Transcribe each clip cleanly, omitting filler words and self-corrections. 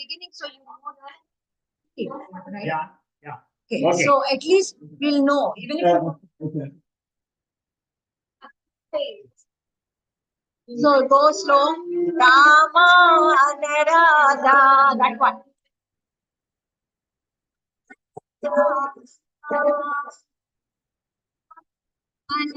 beginning, so you know that. Right? Yeah. Yeah. Okay. Okay. So at least we'll know, even if Okay. so go slow. Rama and Radha. That one. Rama and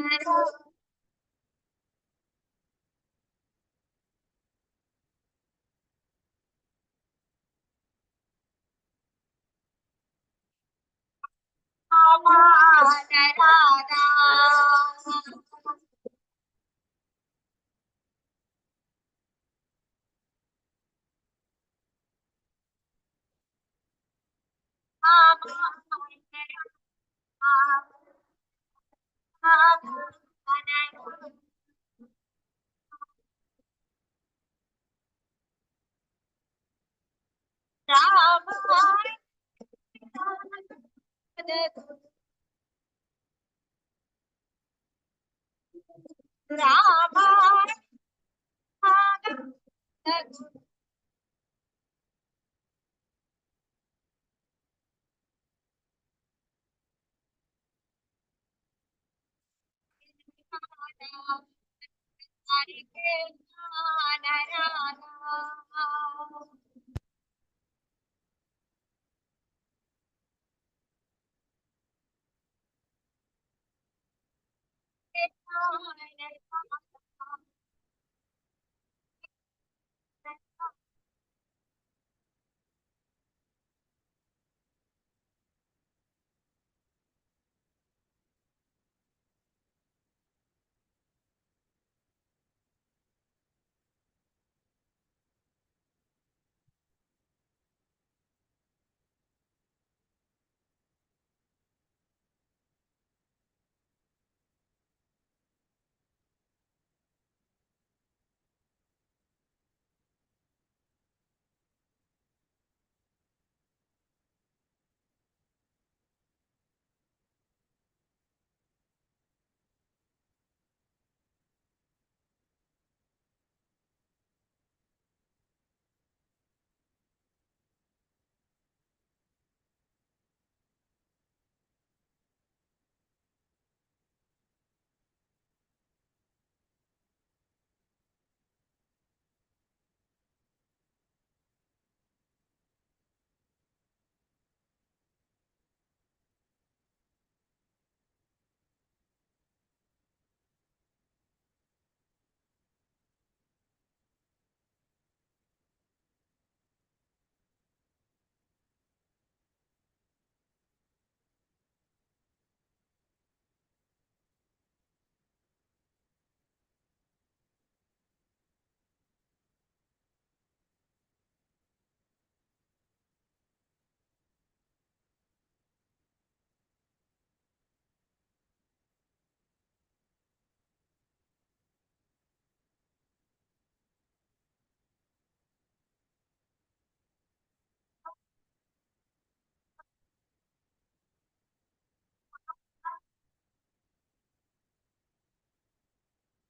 Radha.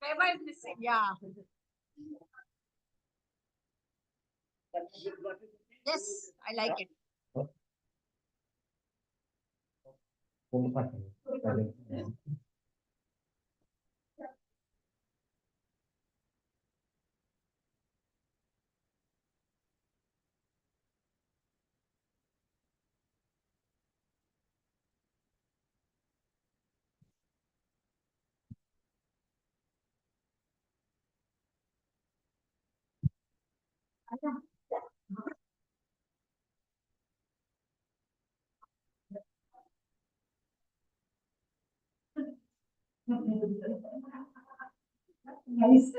Whoever is missing, yeah. Yes, I like it. Nice.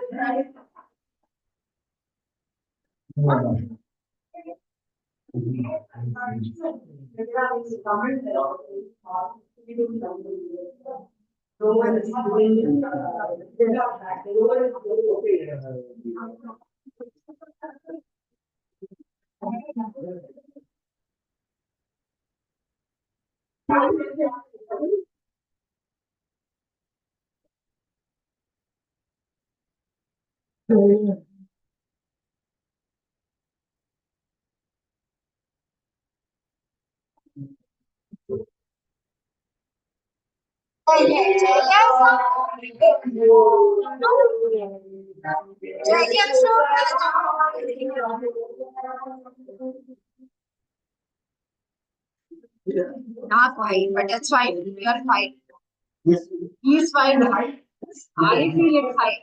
Jaya Jaya Not fine, but that's fine. You're fine. He's fine. I feel it fine.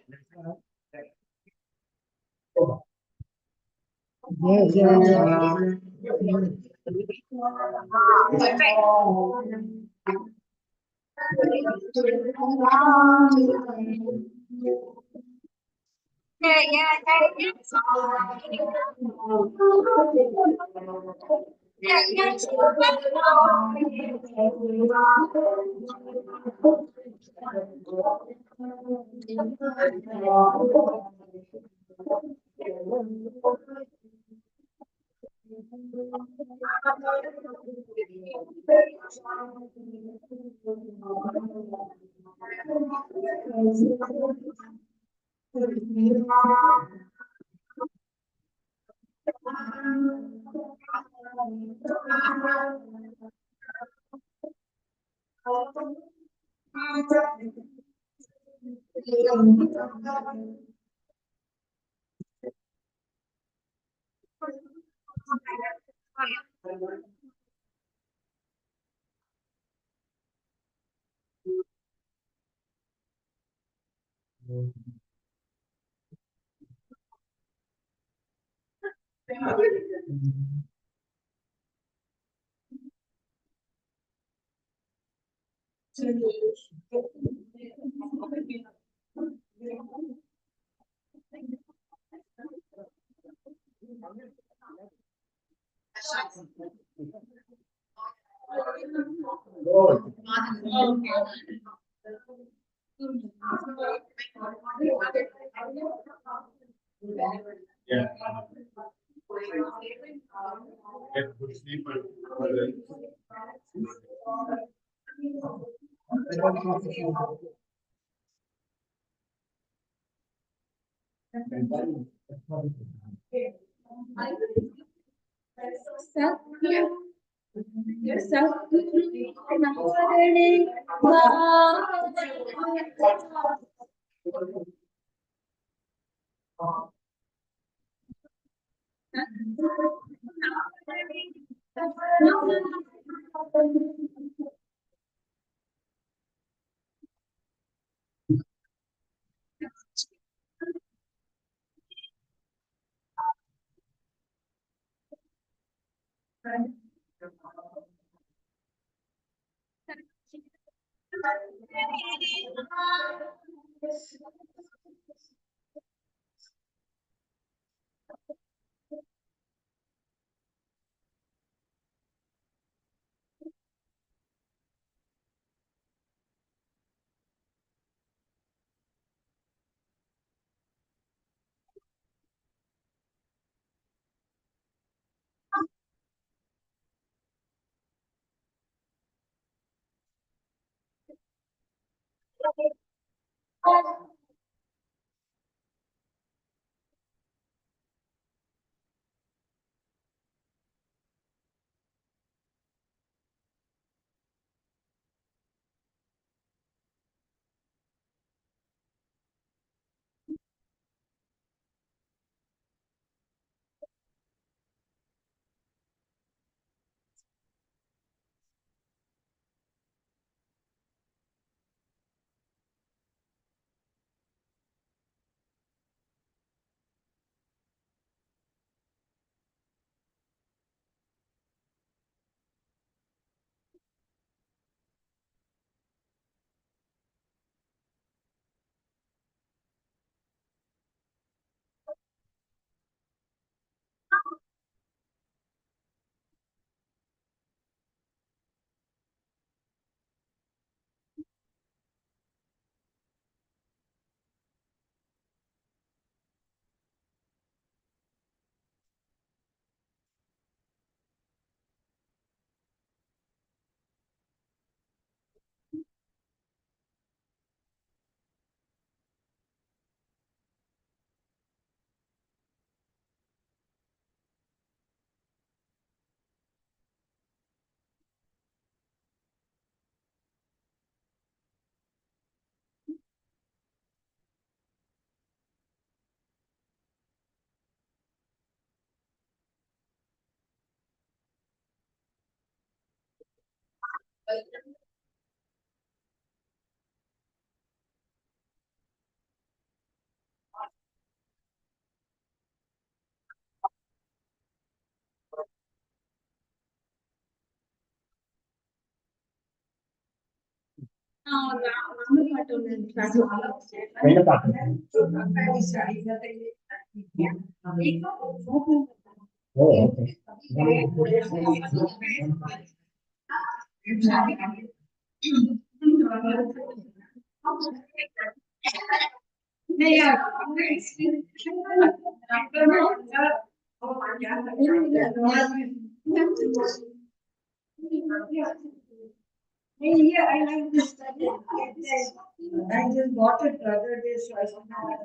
Yeah, I like this study. I just bought it the other day, so I don't know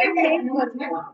might have what it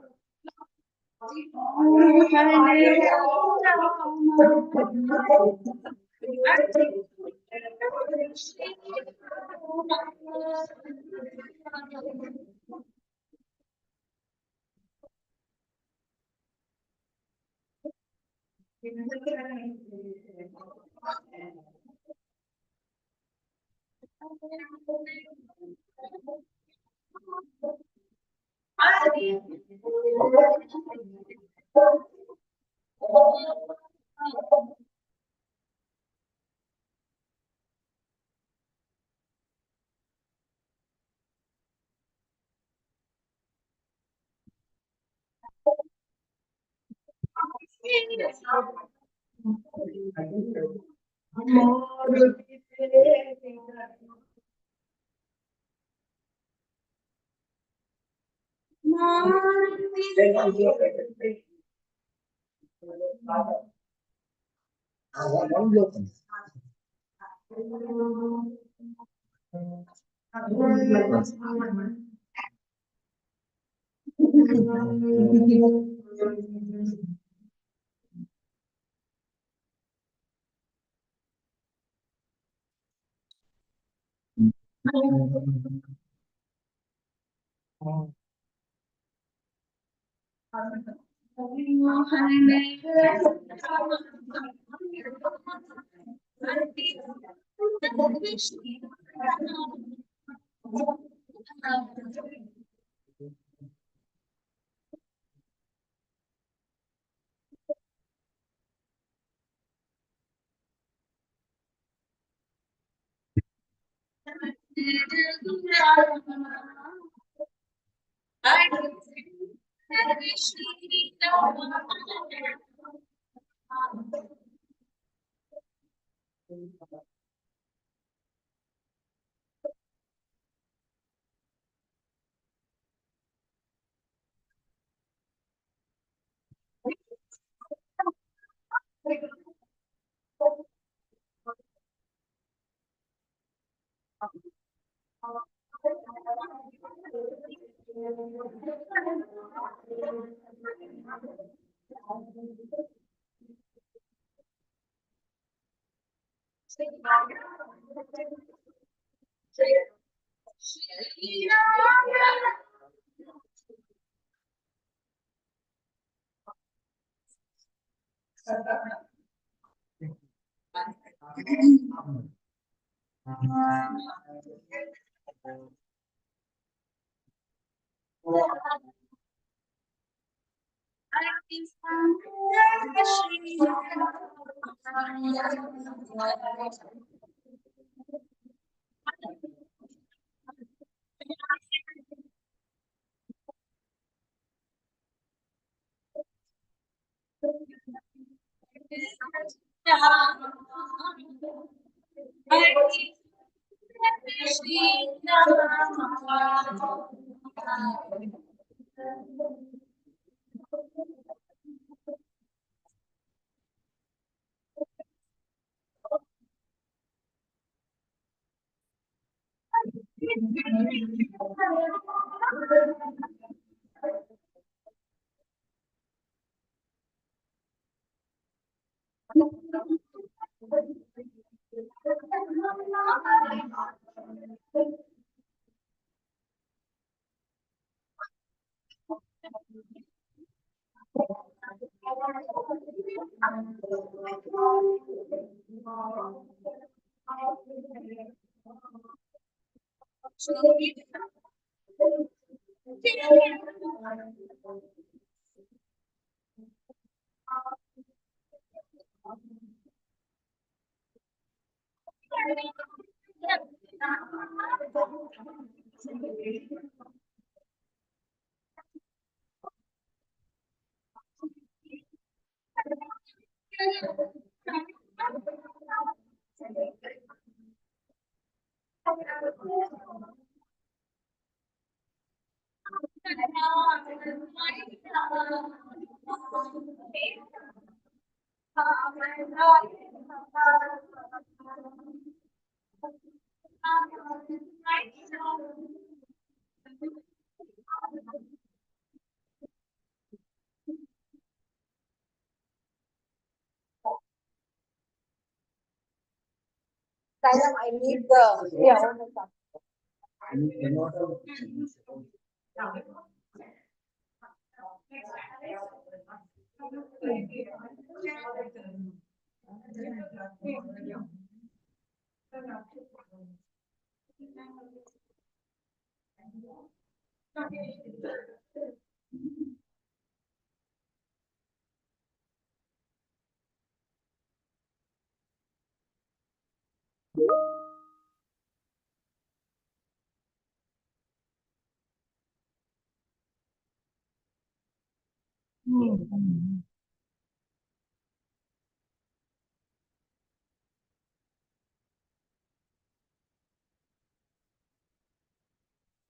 I need the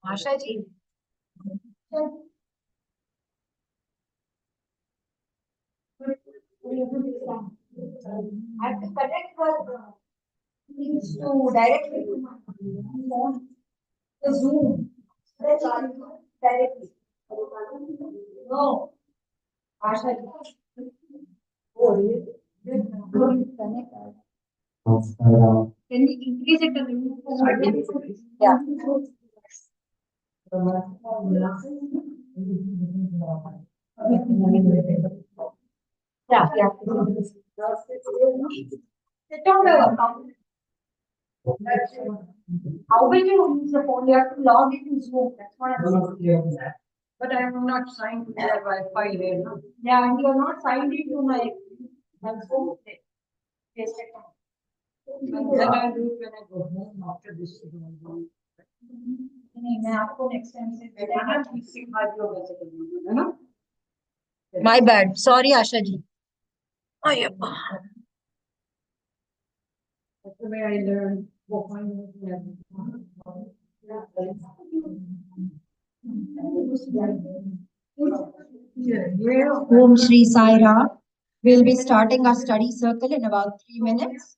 Asha ji. I have to connect her things to directly to my phone, the Zoom. That's all directly. No, Asha ji. Oh, really? Connect. Can we increase it a little? Yeah. Yeah, yeah. Sit on the account. How will you use the phone? You have to log into Zoom. That's what I'm saying. But I am not signed to their Wi-Fi here. No? Yeah, and you are not signed into my phone. Yes, and then I'll do it when I go home after this. नहीं मैं आपको next time से बताना ठीक सिखा दियो वैसे करना है ना My bad. Sorry, Asha ji. Ayyappa. That's the way I learned. Om Shri Sai Ram. We'll be starting our study circle in about 3 minutes.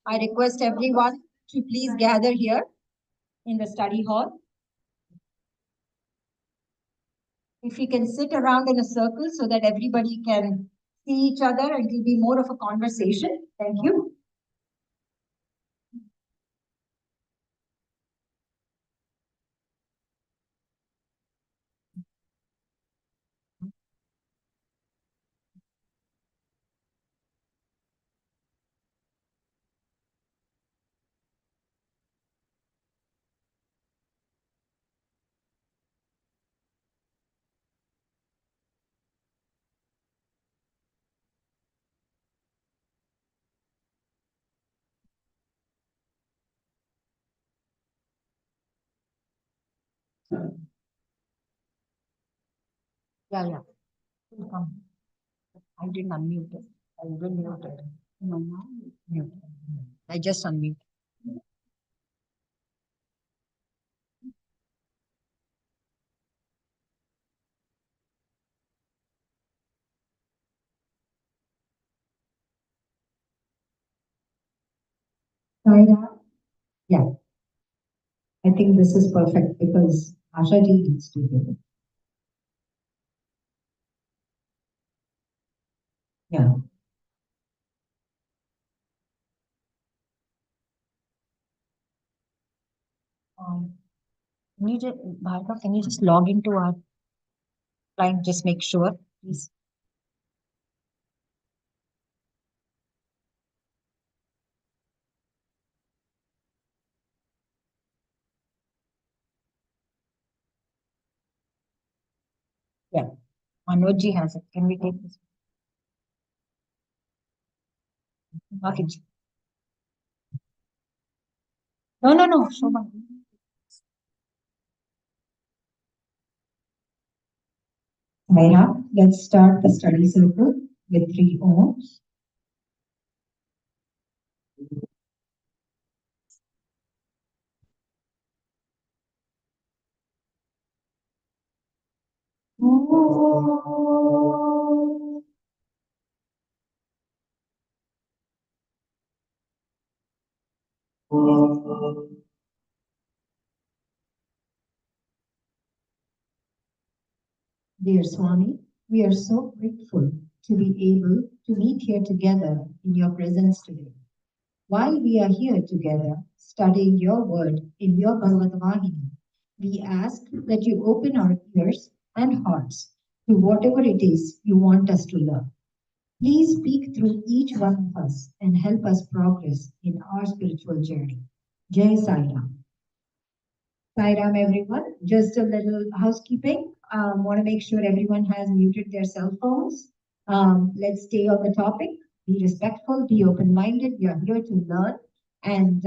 I request everyone to please gather here in the study hall. If we can sit around in a circle so that everybody can see each other, it will be more of a conversation. Thank you. Yeah, yeah. Will come. I didn't unmute it. I will mute it. No, no. Mute. I just unmute. Saira? Yeah, I think this is perfect because Asha ji needs to do it. Yeah. Can you just, Bhargav, can you just log into our client? Just make sure, please. Yeah. Manoj ji has it. Can we take this? Okay. No, no, no. Shobha. Saira, let's start the study circle with 3 O's. Dear Swami, we are so grateful to be able to meet here together in your presence today. While we are here together studying your word in your Bhagavatha Vahini, we ask that you open our ears and hearts to whatever it is you want us to learn. Please speak through each one of us and help us progress in our spiritual journey. Jai Sai Ram. Sai Ram, everyone. Just a little housekeeping. Want to make sure everyone has muted their cell phones. Let's stay on the topic. Be respectful, be open minded. We are here to learn and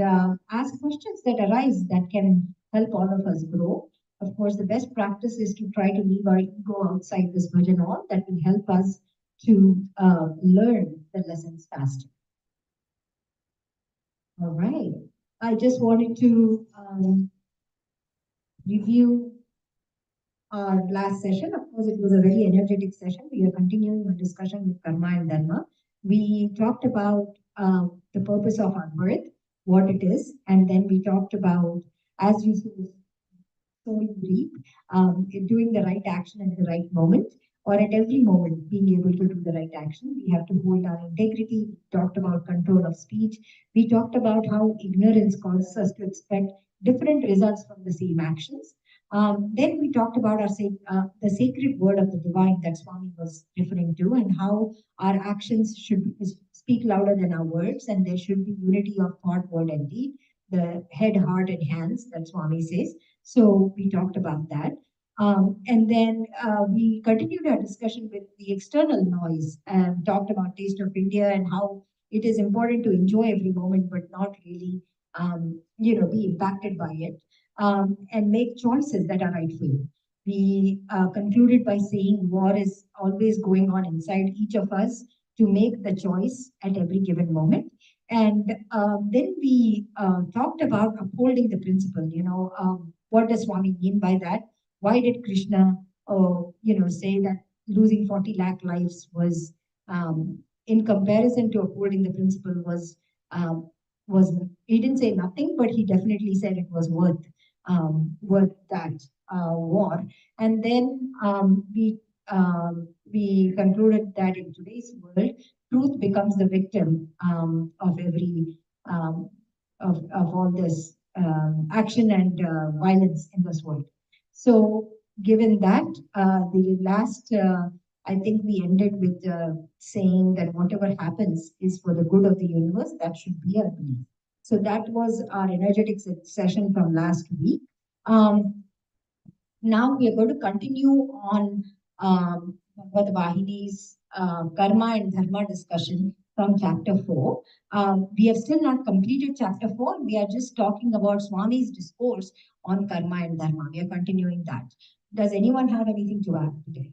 ask questions that arise that can help all of us grow. Of course, the best practice is to try to leave our ego outside this bhajan hall. That will help us to learn the lessons faster. All right. I just wanted to review our last session. Of course, it was a very energetic session. We are continuing our discussion with karma and dharma. We talked about the purpose of our birth, what it is, and then we talked about, as you so you reap, doing the right action at the right moment, or at every moment being able to do the right action. We have to hold our integrity. We talked about control of speech. We talked about how ignorance causes us to expect different results from the same actions. Then we talked about the sacred word of the divine that Swami was referring to, and how our actions should speak louder than our words, and there should be unity of thought, word, and deed. The head, heart, and hands that Swami says. So we talked about that. And then we continued our discussion with the external noise and talked about Taste of India and how it is important to enjoy every moment, but not really, be impacted by it and make choices that are right for you. We concluded by saying war is always going on inside each of us to make the choice at every given moment. And then we talked about upholding the principle. What does Swami mean by that? Why did Krishna, say that losing 40 lakh lives was, in comparison to upholding the principle, was he didn't say nothing, but he definitely said it was worth that war. And then we concluded that in today's world, truth becomes the victim of every um, of all this action and violence in this world. So, given that, the last, I think we ended with saying that whatever happens is for the good of the universe. That should be our belief. So that was our energetic session from last week. Um, Now we are going to continue on Bhagavad Vahini's karma and dharma discussion from chapter 4. We have still not completed chapter 4. We are just talking about Swami's discourse on karma and dharma. We are continuing that. Does anyone have anything to add today?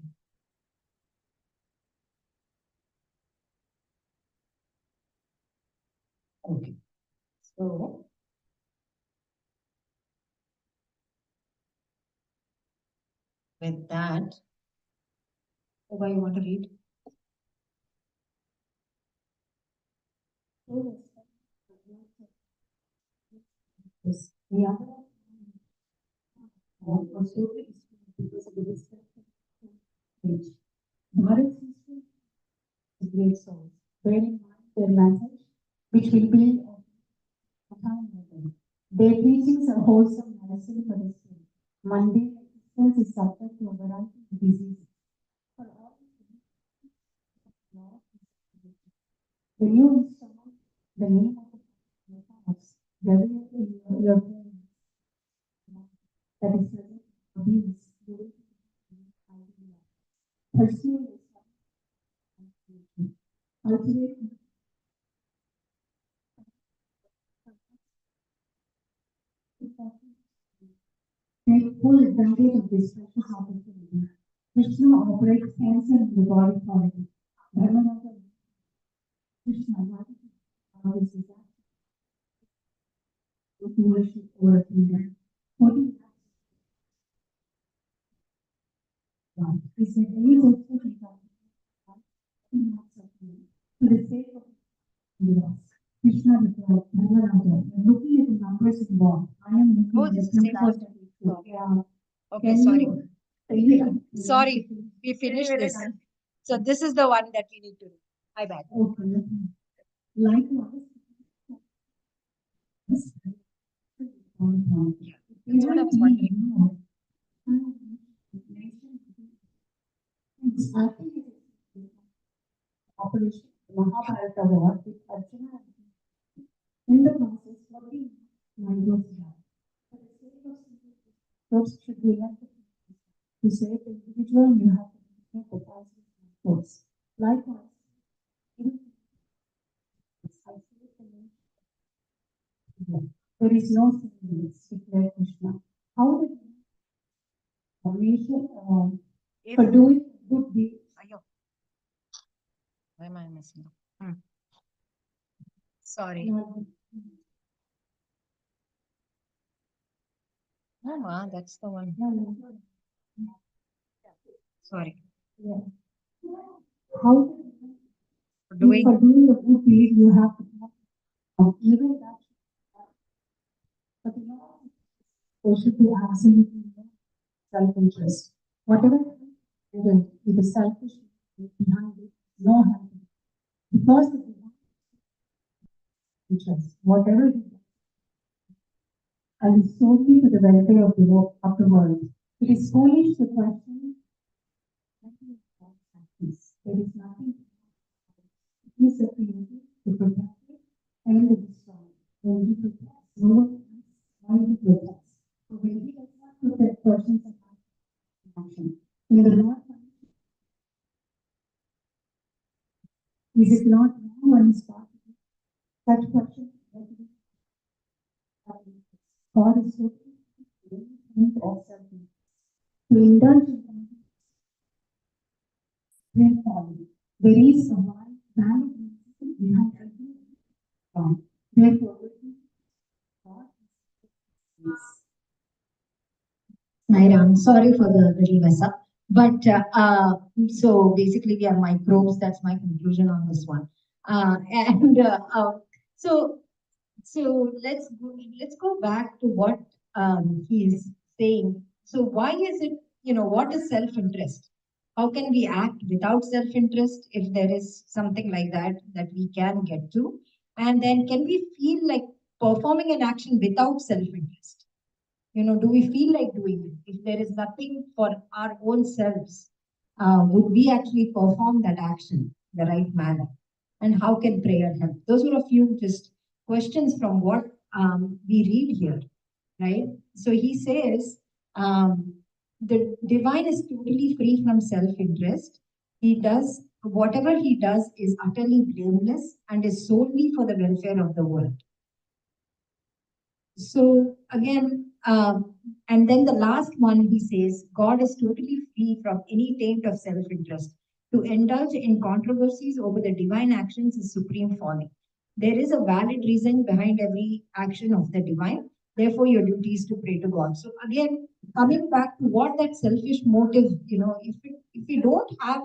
Okay. So, with that, Oba, you want to read? Yes. Yeah. Bharat's history is great songs. Bear in mind their message, which will be of time later. Their teachings are wholesome medicine for the soul. Mundane existence is subject to a variety of diseases. For all the new instrument, the name of the past, developing your brain, that is present abuse, pursue this cultivate take full advantage of this precious opportunity. Krishna operates cancer in the body politic. Dharmanaga Krishna is worship over kingdom. He said, any hopeful for the sake of yes. Krishna replied, Dharmanaga, looking at the numbers involved, I am looking at the numbers. Yeah. Okay, sorry. Sorry, we finished this. So this is the one that we need to do. My bad. Okay. Likewise. That's what I was wondering. Operation Mahabharata war with Arjuna. In the process, what we mind for the sake of first should be left to save the individual, you have to make the positive force. Likewise, there is no sin in this, declared Krishna. How did nation for doing good deeds? Why am I missing? Sorry. No, that's the one. Sorry. Yeah. How for doing a good deed, you have to even that. But there should be absolutely no self-interest. Whatever it is selfish behind it, no help. Because of the interest, whatever it is, and is solely for the welfare of the world. It is foolish to question. There is nothing. It is a creator to protect it and to destroy. When he protects, no one else, why he protects. So when he does not protect persons and action, in the Lord, is it not wrong when it's part of it? Such questions, God is so to also to indulge in folly. There is a valid reason behind everything. Therefore, God I'm sorry for the little mess up. But so basically, we are microbes. That's my conclusion on this one. And so let's go back to what he is saying. So why is it, what is self-interest? How can we act without self-interest if there is something like that we can get to? And then can we feel like performing an action without self-interest? Do we feel like doing it? If there is nothing for our own selves, would we actually perform that action in the right manner? And how can prayer help? Those were a few just questions from what we read here, right? So he says, the divine is totally free from self-interest. He does whatever he does is utterly blameless and is solely for the welfare of the world. So again, and then the last one he says, God is totally free from any taint of self-interest. To indulge in controversies over the divine actions is supreme folly. There is a valid reason behind every action of the divine. Therefore, your duty is to pray to God. So again, coming back to what that selfish motive, if we don't have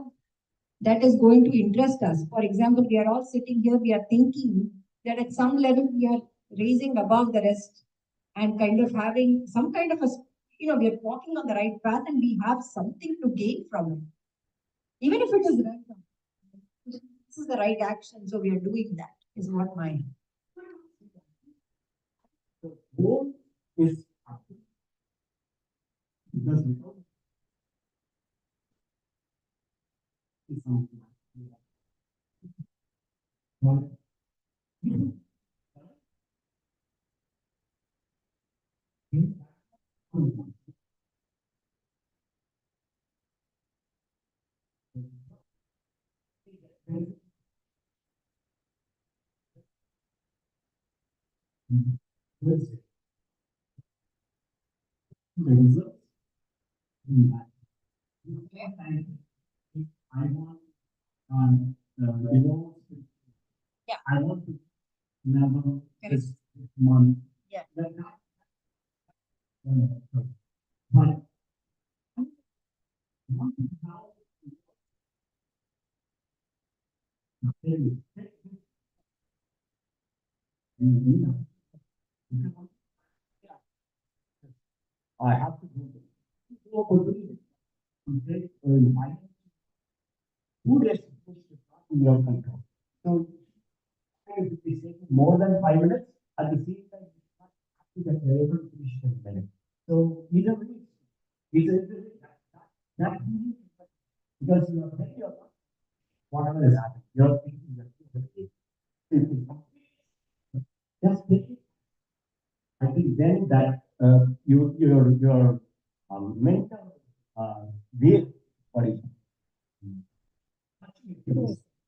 that is going to interest us. For example, we are all sitting here, we are thinking that at some level we are raising above the rest and kind of having some kind of we are walking on the right path and we have something to gain from it. Even if it is right. This is the right action, so we are doing that, is what my. The goal is because without is something. The results in that. I want Yeah. I want to never Correct. this month. Yeah. But how I have to do this. So, to take my food recipes is not in your control. So, if it is taking more than 5 minutes, at the same time, it's not happy that you're able to finish it in a minute. So, either way, that because you are ready or not, whatever is happening, you're thinking that just take it. I think then that your mental way for it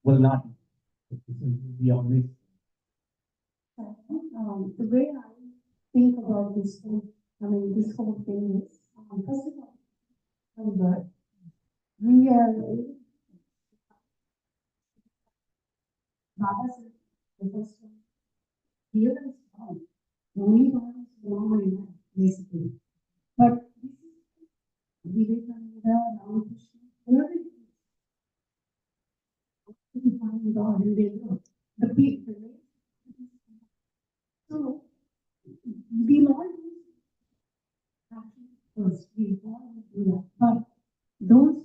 will not be always. The way I think about this whole thing is, first of all, remember, we are, Baba said, the first one, here is God. Only God is wrong and right, basically. But this is Vivekananda, Ramakrishna, whoever it is, to find God and they know. The people, so, we all do first, we all do that. But those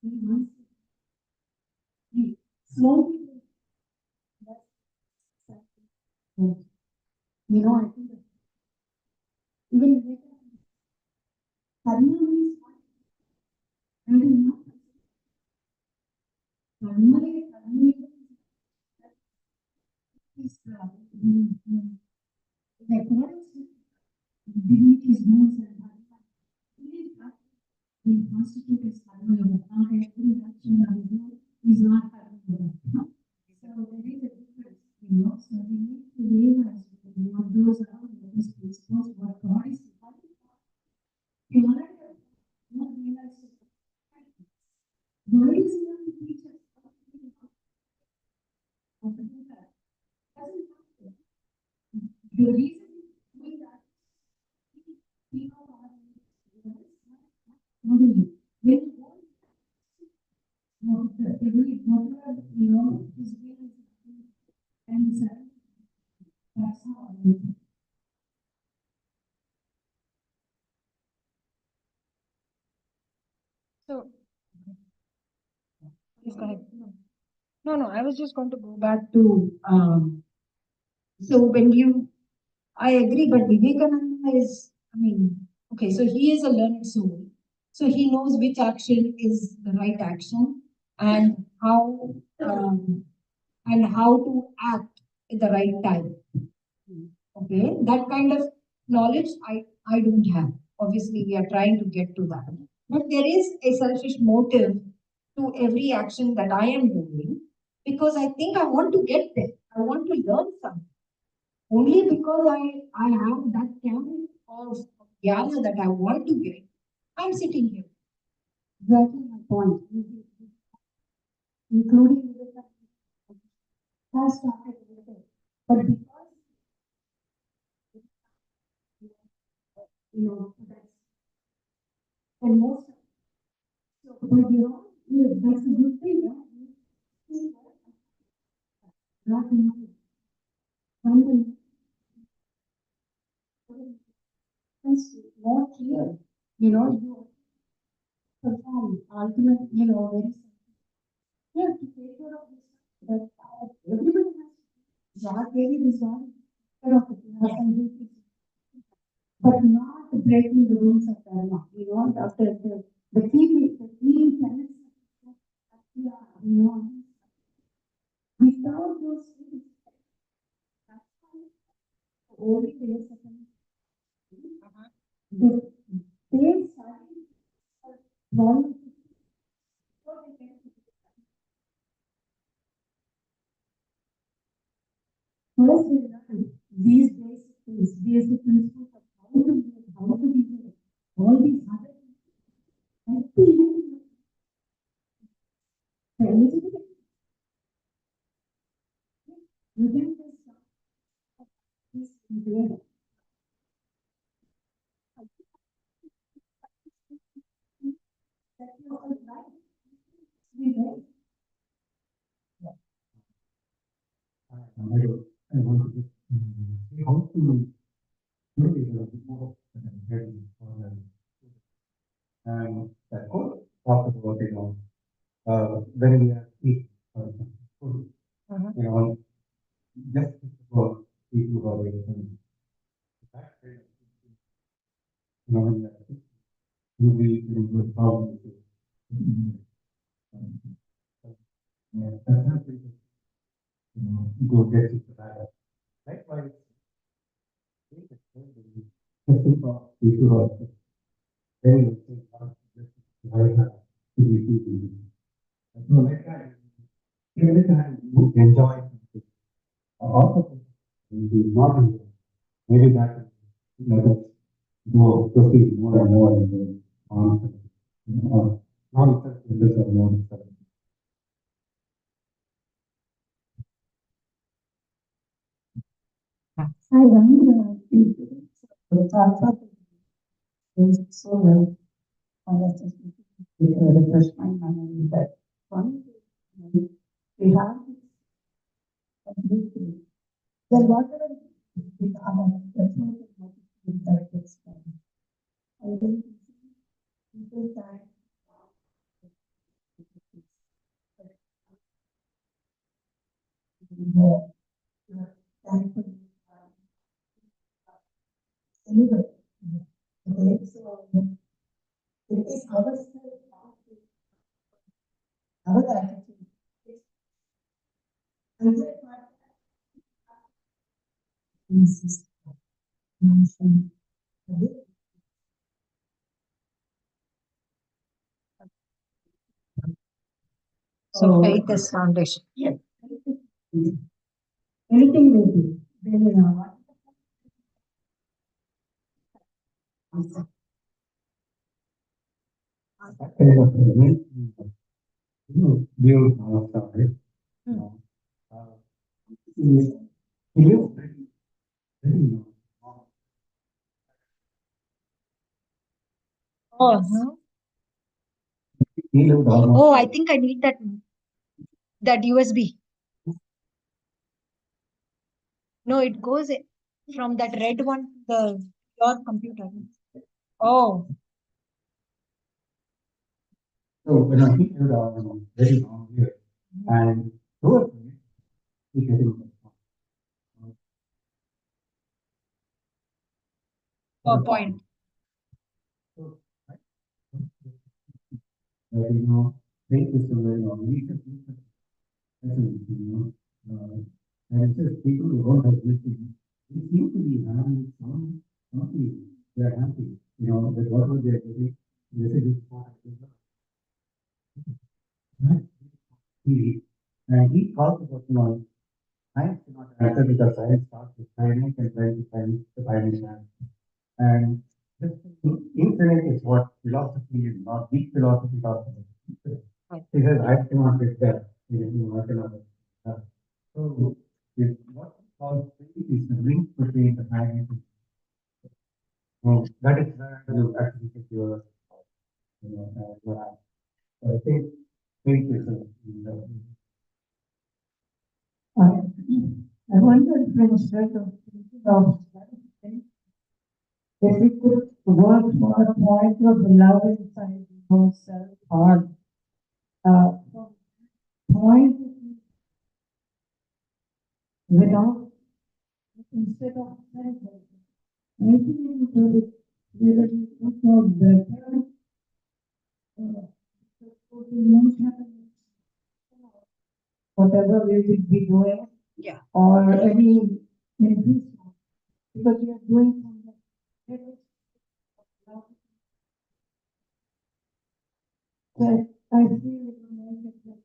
once we slowly do that, I think that even karma means what? I don't know. Karma is in accordance with divinity's rules and dharma. Only that will constitute as karma yoga. Not every action that we do is not karma yoga. So there is a difference, so we need to realize what goes around with these principles, what God is you want to not realize it. Why is he not teach us how to do that? Doesn't happen. The reason doing that we know our when you want every whatever is being and that's how I do it. So, please go ahead. No, I was just going to go back To so when you I agree, but Vivekananda is, okay, so he is a learned soul. So he knows which action is the right action and how to act at the right time. Okay, that kind of knowledge I don't have. Obviously, we are trying to get to that. But there is a selfish motive to every action that I am doing because I think I want to get there. I want to learn something. Only because I have that kind of jnana that I want to get, I'm sitting here. Exactly my point. Including the has started with it. But because that's and most so but that's a good thing, yeah. Not enough. Something more clear. You perform ultimate, very yeah, to take care of this. That everybody has not really resolved care of it. You have some duties, but not breaking the rules of dharma. After the key tenets of yeah, without those things, that's why only days of the they study one first we learn these basic things, basic principles of how to live, how to behave, all these other things. At the end, the eligibility, you can just start this there. That you are right. We know. I want to just see how to maybe a bit more ready for them. And that course talked about, when we are eating, for example, food, you know, just for people who are eating, that kind of thing, when you are eating, you'll be in good problem with it. That's not really, go get it right. Likewise, the people who are very very hard to be people. So like that, every time you enjoy something, also you do not enjoy, maybe that let us go proceed more and more in the on non-self interest or more self. I remember the thought is so well. I was just refresh my memory that one we have this thing. Then whatever with our that's not that gets done. I think people that more thankful anyway. Okay, so it is our self, our attitude. And that part is emotion. So faith is foundation. Yeah. Anything will be. Then you know what? That kind of element, view of something. He lives very, Oh, no. he lived almost. Oh, I think I need that USB. No, it goes from that red one to your computer. Oh, So, he lived very long here. And towards me, he getting point. So, faith is a very we should and it's just people who don't have this thing, they seem to be having something, they're happy, that whatever they're getting, this is important. And he talks about, science cannot answer because science starts with finite and tries to find the finite answer. And this infinite is what philosophy is not. Weak philosophy talks about infinite. He says, I cannot get that. I cannot get that. So, what we call faith is the link between the finite and that is where you actually get your, your answer. So I think faith is I wonder if instead of thinking of something, if we could work for a point of love inside oneself or from point without instead of self. I think it would really look out better. Because we don't have whatever we will be doing. Yeah. Or any increase. Because we are doing from the level of love. That I feel it will make it better.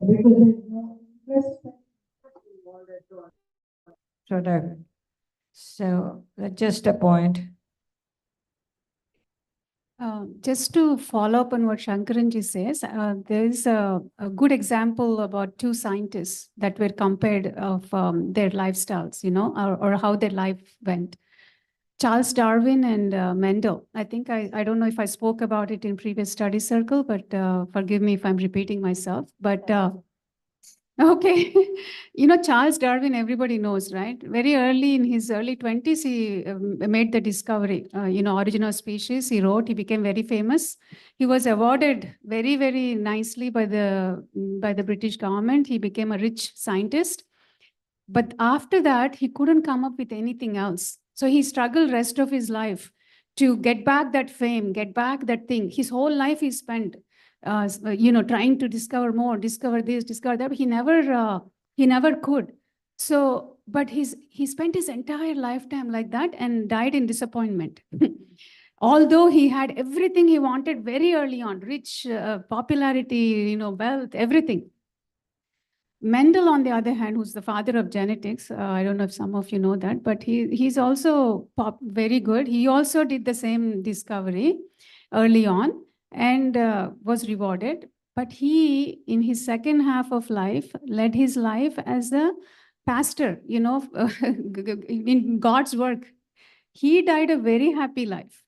Because there's no interest. Correct. So just a point. Just to follow up on what Shankaranji says, there is a good example about two scientists that were compared of their lifestyles, or how their life went. Charles Darwin and Mendel. I think I don't know if I spoke about it in previous study circle, but forgive me if I'm repeating myself. But okay, Charles Darwin, everybody knows, right? Very early in his early 20s, he made the discovery, Origin of Species. He wrote, he became very famous. He was awarded very, very nicely by the British government. He became a rich scientist. But after that, he couldn't come up with anything else. So he struggled rest of his life to get back that fame, get back that thing. His whole life he spent trying to discover more, discover this, discover that. He never could. So, but he spent his entire lifetime like that and died in disappointment. Although he had everything he wanted very early on, rich, popularity, wealth, everything. Mendel, on the other hand, who's the father of genetics, I don't know if some of you know that, but he's also very good. He also did the same discovery early on and was rewarded. But he, in his second half of life, led his life as a pastor, in God's work. He died a very happy life.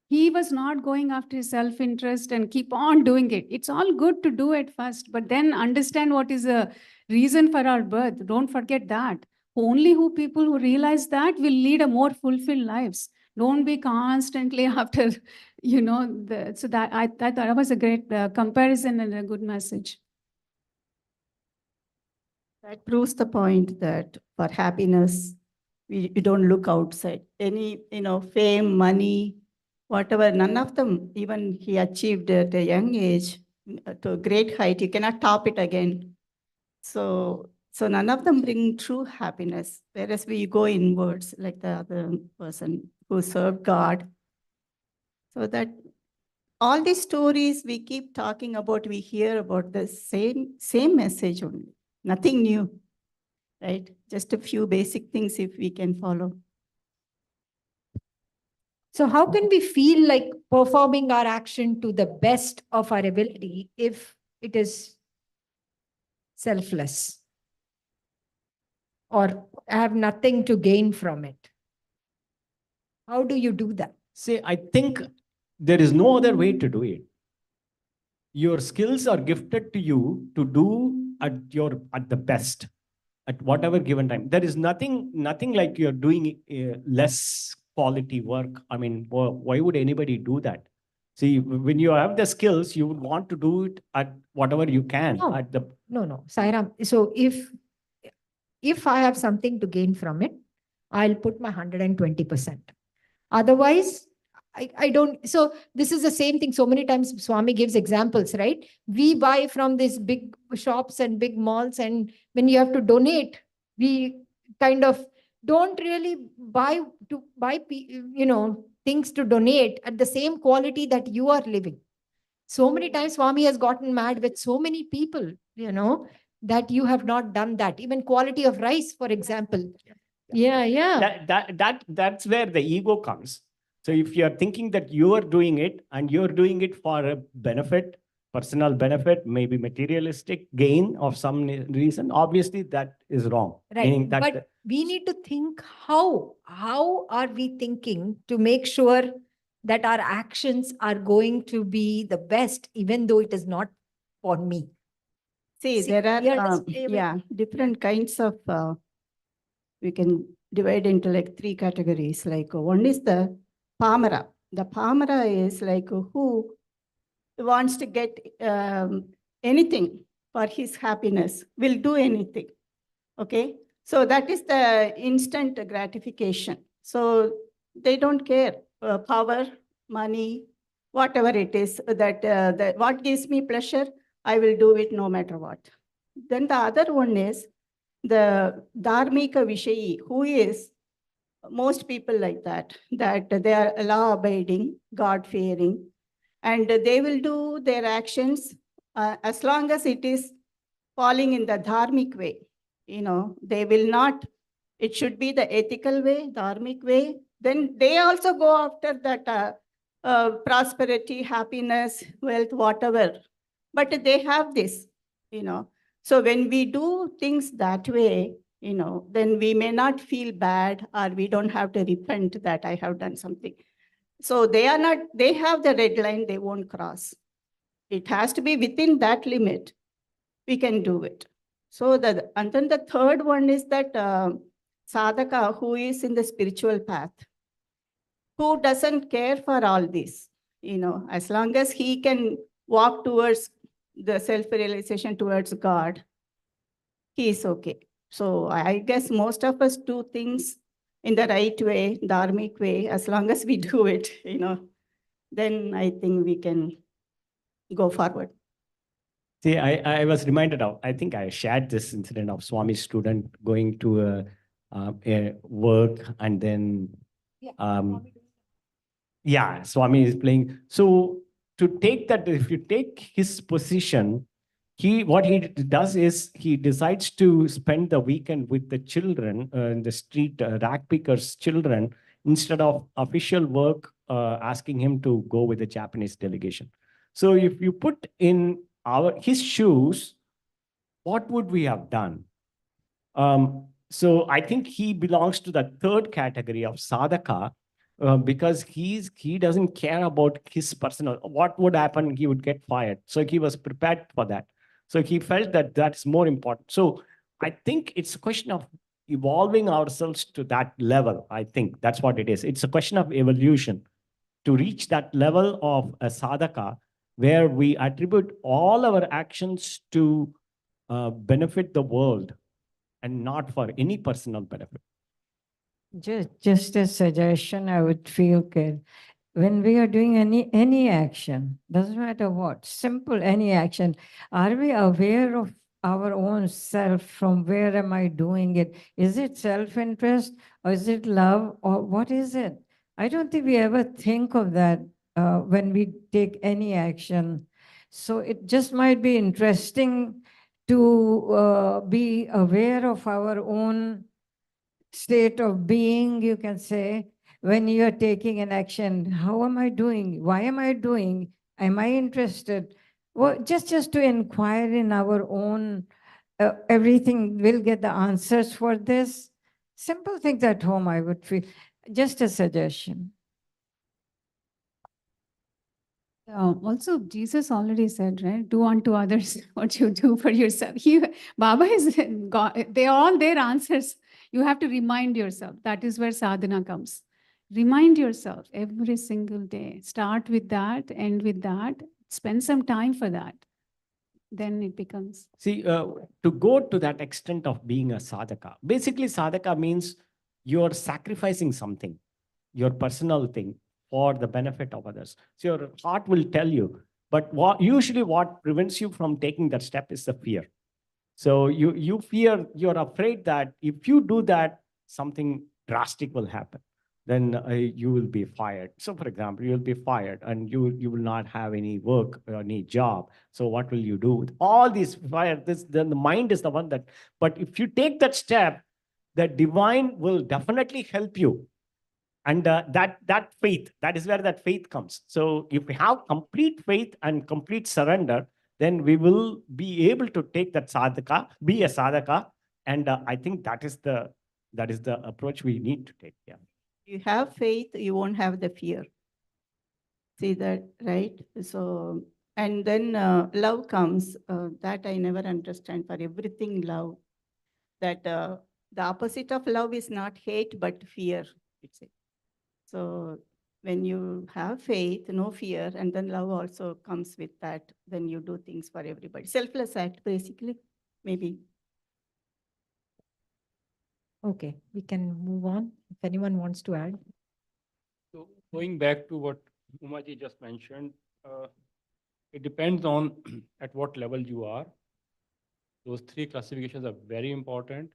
He was not going after his self-interest and keep on doing it. It's all good to do it first, but then understand what is the reason for our birth. Don't forget that. Only people who realize that will lead a more fulfilled lives. Don't be constantly after, so that was a great comparison and a good message. That proves the point that for happiness, we don't look outside. Any, fame, money, whatever, none of them, even he achieved at a young age to a great height, you cannot top it again. So none of them bring true happiness, whereas we go inwards like the other person who served God. So that all these stories we keep talking about, we hear about the same message only, nothing new, right? Just a few basic things if we can follow. So how can we feel like performing our action to the best of our ability if it is selfless or have nothing to gain from it? How do you do that? See, I think there is no other way to do it. Your skills are gifted to you to do at the best at whatever given time. There is nothing like you're doing less quality work. I mean, why would anybody do that? See, when you have the skills, you would want to do it at whatever you can. No, Sairam. So if I have something to gain from it, I'll put my 120%. Otherwise, I don't. So this is the same thing. So many times Swami gives examples, right? We buy from these big shops and big malls, and when you have to donate, we kind of don't really buy things to donate at the same quality that you are living. So many times Swami has gotten mad with so many people, that you have not done that. Even quality of rice, for example. Yeah. That's where the ego comes. So if you're thinking that you are doing it and you're doing it for a benefit, personal benefit, maybe materialistic gain of some reason, obviously that is wrong. Right. Meaning that But we need to think how are we thinking to make sure that our actions are going to be the best, even though it is not for me. See, See, there are, yeah, that's- different kinds of, we can divide into like three categories. Like one is the Pamara. The Pamara is like who wants to get anything for his happiness, will do anything. Okay. So that is the instant gratification. So they don't care power, money, whatever it is that what gives me pleasure, I will do it no matter what. Then the other one is the Dharmika Vishayi, who is most people like that they are law-abiding, God-fearing, and they will do their actions as long as it is falling in the dharmic way. They will not, it should be the ethical way, dharmic way. Then they also go after that prosperity, happiness, wealth, whatever. But they have this, you know. So when we do things that way, then we may not feel bad or we don't have to repent that I have done something. So they have the red line, they won't cross. It has to be within that limit, we can do it. So and then the third one is that sadhaka who is in the spiritual path, who doesn't care for all this, as long as he can walk towards the self-realization towards God, he is okay. So I guess most of us do things in the right way, dharmic way, as long as we do it, then I think we can go forward. See, I was reminded of, I think I shared this incident of Swami's student going to a work and then, Swami is playing. So to take that, if you take his position, what he does is he decides to spend the weekend with the children in the street, rag pickers' children, instead of official work asking him to go with the Japanese delegation. So if you put in his shoes, what would we have done? So I think he belongs to the third category of sadhaka, because he doesn't care about his personal, what would happen, he would get fired. So he was prepared for that. So he felt that that's more important. So I think it's a question of evolving ourselves to that level. I think that's what it is. It's a question of evolution to reach that level of a sadhaka where we attribute all our actions to benefit the world and not for any personal benefit. Just a suggestion, I would feel good. When we are doing any action, doesn't matter what, simple any action, are we aware of our own self? From where am I doing it? Is it self-interest or is it love or what is it? I don't think we ever think of that when we take any action. So it just might be interesting to be aware of our own state of being, you can say, when you are taking an action. How am I doing? Why am I doing? Am I interested? Well, just to inquire in our own, everything will get the answers for this. Simple things at home, I would feel. Just a suggestion. Also, Jesus already said, right? Do unto others what you do for yourself. Baba is God. They are all their answers. You have to remind yourself. That is where sadhana comes. Remind yourself every single day. Start with that, end with that. Spend some time for that. Then it becomes. See, to go to that extent of being a sadhaka, basically sadhaka means you're sacrificing something, your personal thing, for the benefit of others. So your heart will tell you, but usually what prevents you from taking that step is the fear. So you fear, you're afraid that if you do that, something drastic will happen. then you will be fired. So for example, you'll be fired and you will not have any work or any job. So what will you do with all these fire? Then the mind is the one that, but if you take that step, the divine will definitely help you. And that faith, that is where that faith comes. So if we have complete faith and complete surrender, then we will be able to take that sadhaka, be a sadhaka. And I think that is the approach we need to take. Yeah. You have faith, you won't have the fear. See that, right? So, and then love comes. That I never understand. For everything, love. That the opposite of love is not hate, but fear. It's it. So when you have faith, no fear, and then love also comes with that, then you do things for everybody. Selfless act, basically, maybe. Okay, we can move on. If anyone wants to add. So going back to what Umaji just mentioned, it depends on at what level you are. Those three classifications are very important.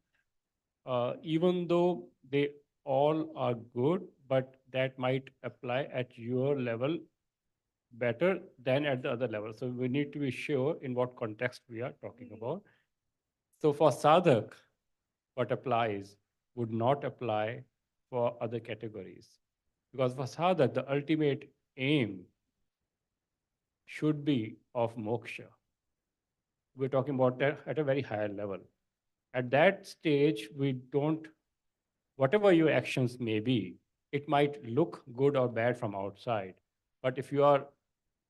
Even though they all are good, but that might apply at your level better than at the other level. So we need to be sure in what context we are talking about. So for sadhak, what applies would not apply for other categories. Because for sadhak, the ultimate aim should be of moksha. We're talking about that at a very higher level. At that stage, we don't, whatever your actions may be, it might look good or bad from outside. But if your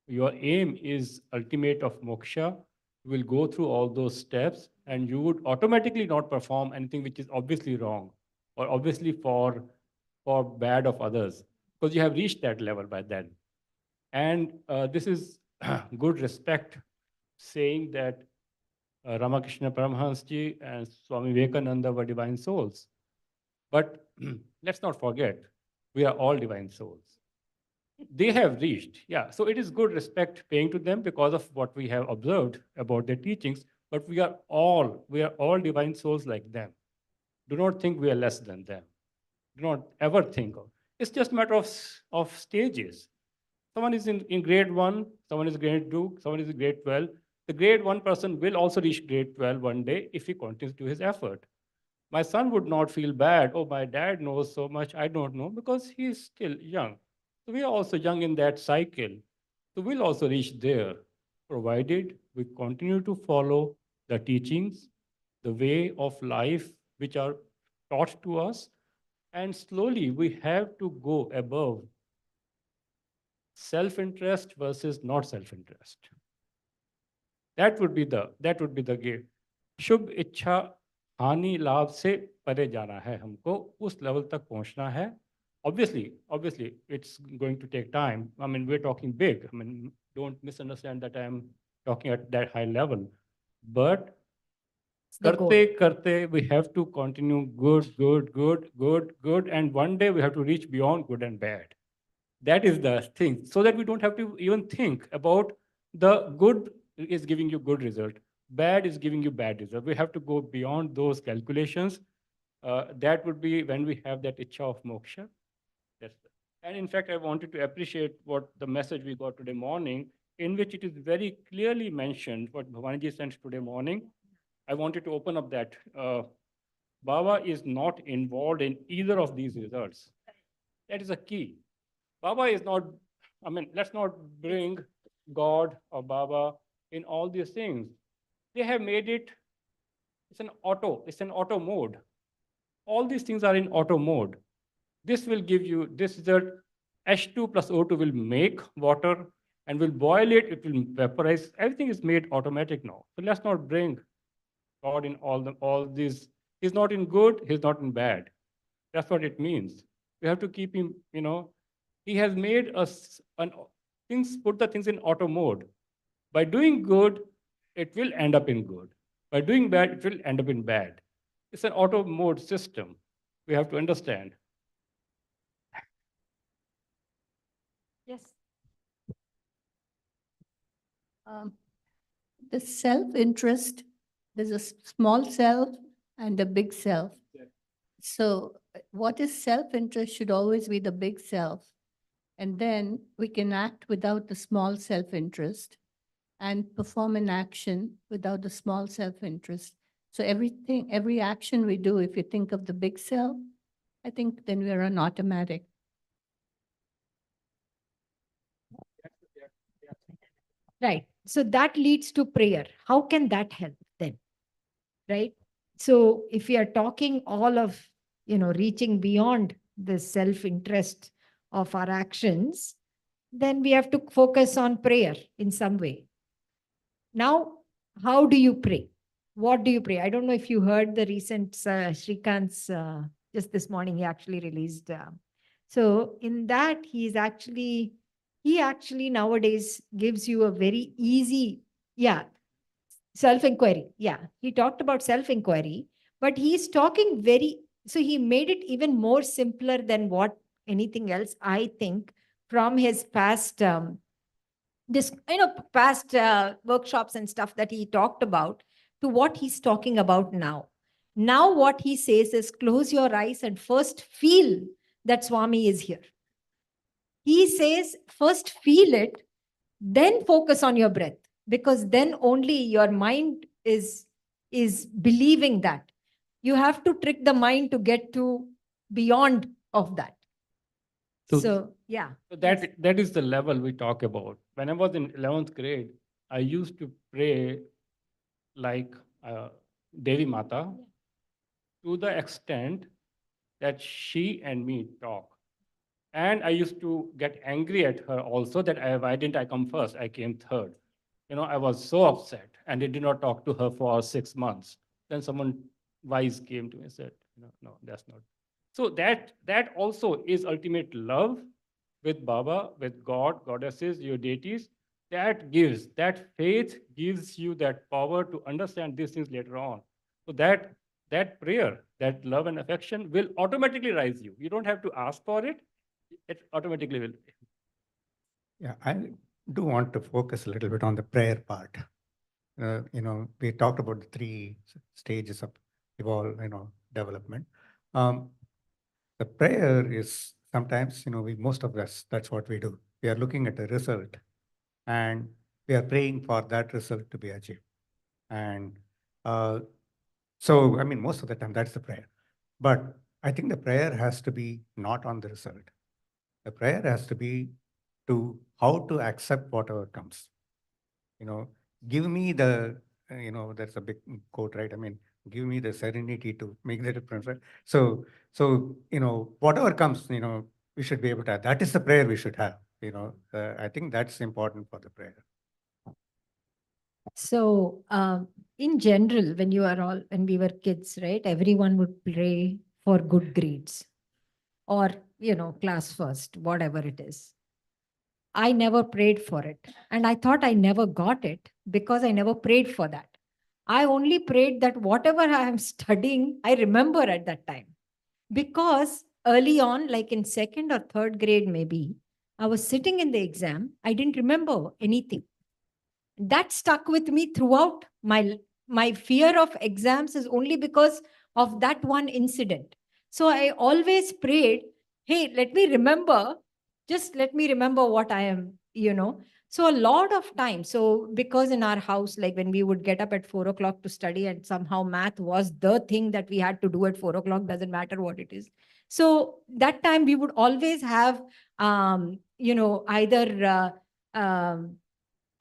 aim is ultimate of moksha, you will go through all those steps and you would automatically not perform anything which is obviously wrong or obviously for bad of others, because you have reached that level by then. And this is good respect saying that Ramakrishna Paramahansaji and Swami Vivekananda were divine souls. But let's not forget, we are all divine souls. They have reached, yeah. So it is good respect paying to them because of what we have observed about their teachings. But we are all divine souls like them. Do not think we are less than them. Do not ever think of. It's just a matter of stages. Someone is in grade 1, someone is grade 2, someone is in grade 12. The grade 1 person will also reach grade 12 one day if he continues to his effort. My son would not feel bad, oh, my dad knows so much, I don't know, because he is still young. So we are also young in that cycle. So we'll also reach there, provided we continue to follow the teachings, the way of life which are taught to us, and slowly we have to go above self-interest versus not self-interest. That would be the game. शुभ इच्छा हानि लाभ से परे जाना है हमको, उस level तक पहुंचना है. Obviously, it's going to take time. I mean, we're talking big. I mean, don't misunderstand that I'm talking at that high level. But karte karte, we have to continue good, and one day we have to reach beyond good and bad. That is the thing, so that we don't have to even think about the good is giving you good result, bad is giving you bad result. We have to go beyond those calculations. That would be when we have that ichha of moksha. And in fact, I wanted to appreciate what the message we got today morning, in which it is very clearly mentioned what Bhavaniji sent today morning. I wanted to open up that. Baba is not involved in either of these results. That is a key. Baba is not, I mean, let's not bring God or Baba in all these things. They have made it, it's an auto mode. All these things are in auto mode. This will give you this result. H2 plus O2 will make water and will boil it, it will vaporize. Everything is made automatic now. So let's not bring God in all these. He's not in good, he's not in bad. That's what it means. We have to keep him, he has made us put the things in auto mode. By doing good, it will end up in good. By doing bad, it will end up in bad. It's an auto mode system. We have to understand. Yes. The self-interest, there's a small self and a big self. Yeah. So what is self-interest should always be the big self. And then we can act without the small self-interest and perform an action without the small self-interest. So every action we do, if you think of the big self, I think then we're on automatic. Right. So that leads to prayer. How can that help then? Right. So if we are talking all of, reaching beyond the self-interest of our actions, then we have to focus on prayer in some way. Now, how do you pray? What do you pray? I don't know if you heard the recent Shrikant's, just this morning, he actually released. So in that, he actually nowadays gives you a very easy, self-inquiry. Yeah, he talked about self-inquiry, but he's talking so he made it even more simpler than what anything else, I think, from his past past workshops and stuff that he talked about to what he's talking about now. Now what he says is close your eyes and first feel that Swami is here. He says first feel it, then focus on your breath, because then only your mind is believing that. You have to trick the mind to get to beyond of that. So yeah. So that is the level we talk about. When I was in 11th grade, I used to pray like Devi Mata to the extent that she and me talk. And I used to get angry at her also that why didn't I come first? I came third. I was so upset and I did not talk to her for 6 months. Then someone wise came to me and said, no, that's not. So that also is ultimate love with Baba, with God, goddesses, your deities. That faith gives you that power to understand these things later on. So that prayer, that love and affection will automatically rise you. You don't have to ask for it. It automatically will. Yeah, I do want to focus a little bit on the prayer part. We talked about the three stages of development. The prayer is sometimes, most of us, that's what we do. We are looking at the result and we are praying for that result to be achieved. And so, most of the time that's the prayer. But I think the prayer has to be not on the result. The prayer has to be to how to accept whatever comes. Give me that's a big quote, right? Give me the serenity to make the difference, right? So, whatever comes, we should be able to, that is the prayer we should have, I think that's important for the prayer. So, in general, when we were kids, right, everyone would pray for good grades or, class first, whatever it is. I never prayed for it. And I thought I never got it because I never prayed for that. I only prayed that whatever I am studying, I remember at that time. Because early on, like in second or third grade, maybe, I was sitting in the exam. I didn't remember anything. That stuck with me throughout. My fear of exams is only because of that one incident. So I always prayed, hey, let me remember, just let me remember what I am, So a lot of time. So because in our house, like when we would get up at 4 o'clock to study, and somehow math was the thing that we had to do at 4 o'clock, doesn't matter what it is. So that time we would always have, either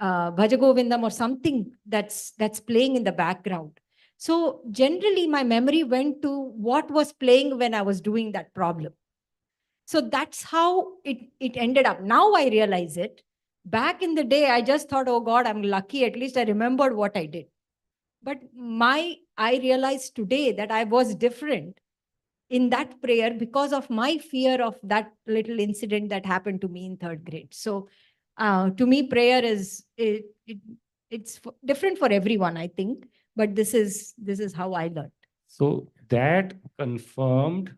Bhajagovindam or something that's playing in the background. So generally my memory went to what was playing when I was doing that problem. So that's how it ended up. Now I realize it. Back in the day, I just thought, oh God, I'm lucky. At least I remembered what I did. But I realized today that I was different in that prayer because of my fear of that little incident that happened to me in third grade. So to me, prayer is different for everyone, I think. But this is how I learned. So that confirmed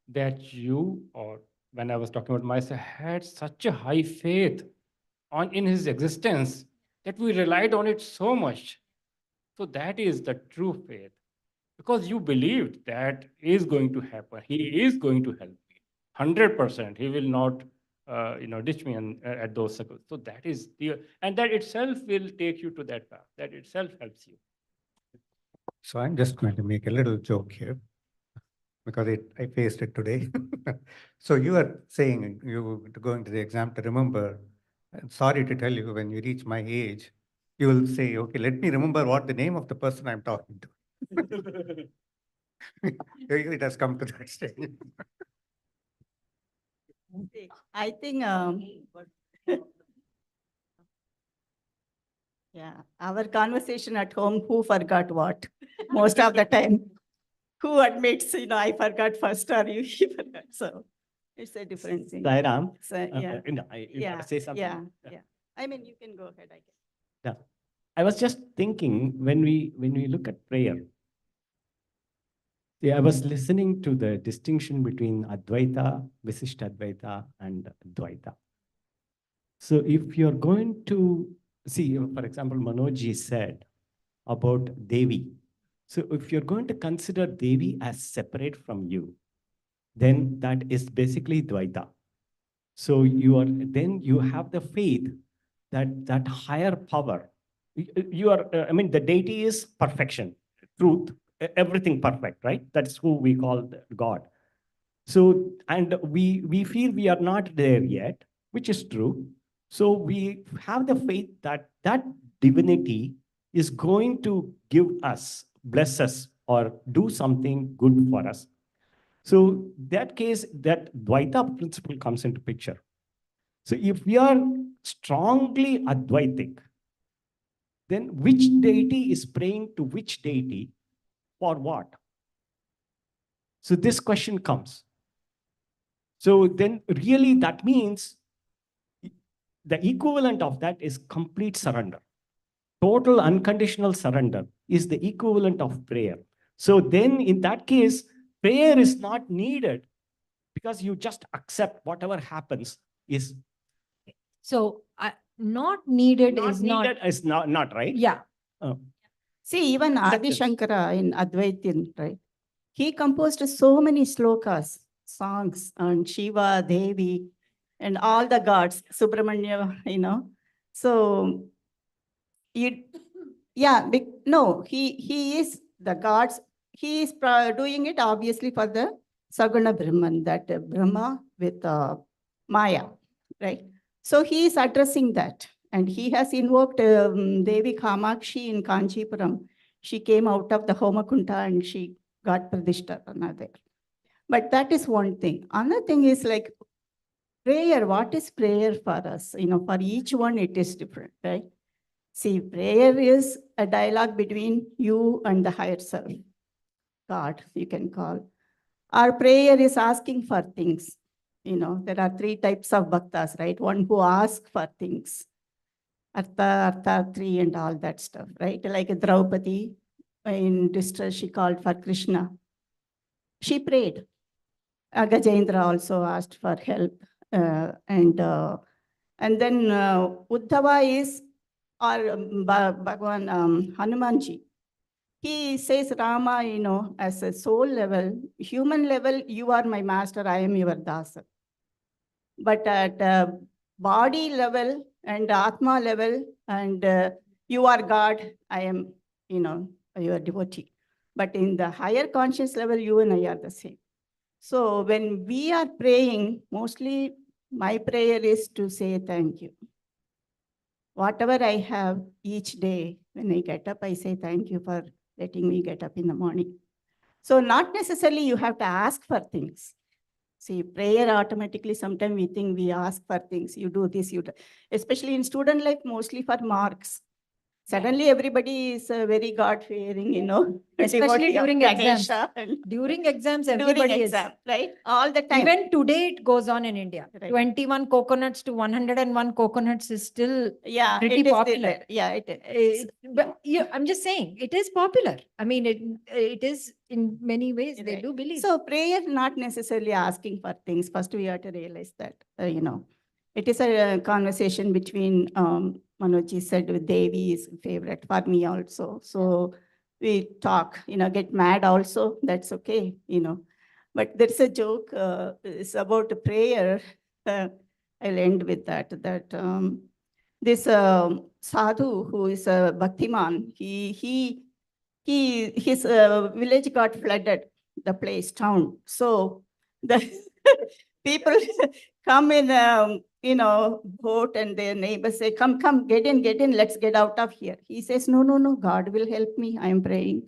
that you, or when I was talking about myself, had such a high faith in his existence that we relied on it so much. So that is the true faith. because you believed that is going to happen. He is going to help me. 100%. He will not, ditch me at those circles. So that is and that itself will take you to that path. That itself helps you. So I'm just going to make a little joke here because I faced it today. So you are saying you going to the exam to remember. I'm sorry to tell you, when you reach my age, you will say, okay, let me remember what the name of the person I'm talking to. It has come to that stage. I think, yeah, our conversation at home, who forgot what? Most of the time, who admits, I forgot first or you forgot. So it's a different thing. Sairam, So, yeah, you gotta yeah, say something. yeah. I mean, you can go ahead, I guess. Yeah. I was just thinking when we look at prayer. Yeah, I was listening to the distinction between Advaita, Visishta Advaita, and Dvaita. So if you're going to see, for example, Manojji said about Devi. So if you're going to consider Devi as separate from you, then that is basically Dvaita. So then you have the faith that higher power, the deity is perfection, truth, everything perfect, right? That's who we call God. So, and we feel we are not there yet, which is true. So we have the faith that that divinity is going to give us, bless us, or do something good for us. So that case, that Dvaita principle comes into picture. So if we are strongly Advaitic, then which deity is praying to which deity for what? So this question comes. So then really that means the equivalent of that is complete surrender. Total unconditional surrender is the equivalent of prayer. So then in that case, prayer is not needed because you just accept whatever happens is So not needed not is needed, not, is not right. yeah. See, even Adi Acceptance. Shankara in Advaitin, right? He composed so many slokas, songs on Shiva, Devi, and all the gods, Subramanya, So, he is the gods. He is doing it obviously for the Saguna Brahman, that Brahma with Maya, right? So he is addressing that. And he has invoked Devi Kamakshi in Kanchipuram. She came out of the Homakunta and she got Pradishtapana there. But that is one thing. Another thing is like prayer. What is prayer for us? For each one, it is different, right? See, prayer is a dialogue between you and the higher self, God, you can call. Our prayer is asking for things. There are 3 types of bhaktas, right? One who asks for things. Artha 3 and all that stuff, right? Like Draupadi, in distress, she called for Krishna. She prayed. Gajendra also asked for help. And then Uddhava is, or Bhagwan Hanumanji. He says Rama, as a soul level, human level, you are my master, I am your dasa. But at body level and Atma level, and you are God, I am, your devotee. But in the higher conscious level, you and I are the same. So when we are praying, mostly my prayer is to say thank you. Whatever I have each day, when I get up, I say thank you for letting me get up in the morning. So not necessarily you have to ask for things. See, prayer automatically, sometimes we think we ask for things. You do this, especially in student life, mostly for marks. Suddenly everybody is very God-fearing, Especially during exams. And During exams, during everybody is. exam, right? All the time. Even today, it goes on in India. Right. 21 coconuts to 101 coconuts is still pretty it is popular. there. Yeah, it is. But I'm just saying, it is popular. I mean, it is in many ways, they Right. do believe. So prayer not necessarily asking for things. First, we have to realize that, it is a conversation between, Manojji said with Devi is favorite for me also. So we talk, get mad also, that's okay, But there's a joke, it's about a prayer. I'll end with that this sadhu who is a bhaktiman, his village got flooded, the place, town. So the people come in, boat, and their neighbors say, come, get in, let's get out of here. He says, no, God will help me, I am praying.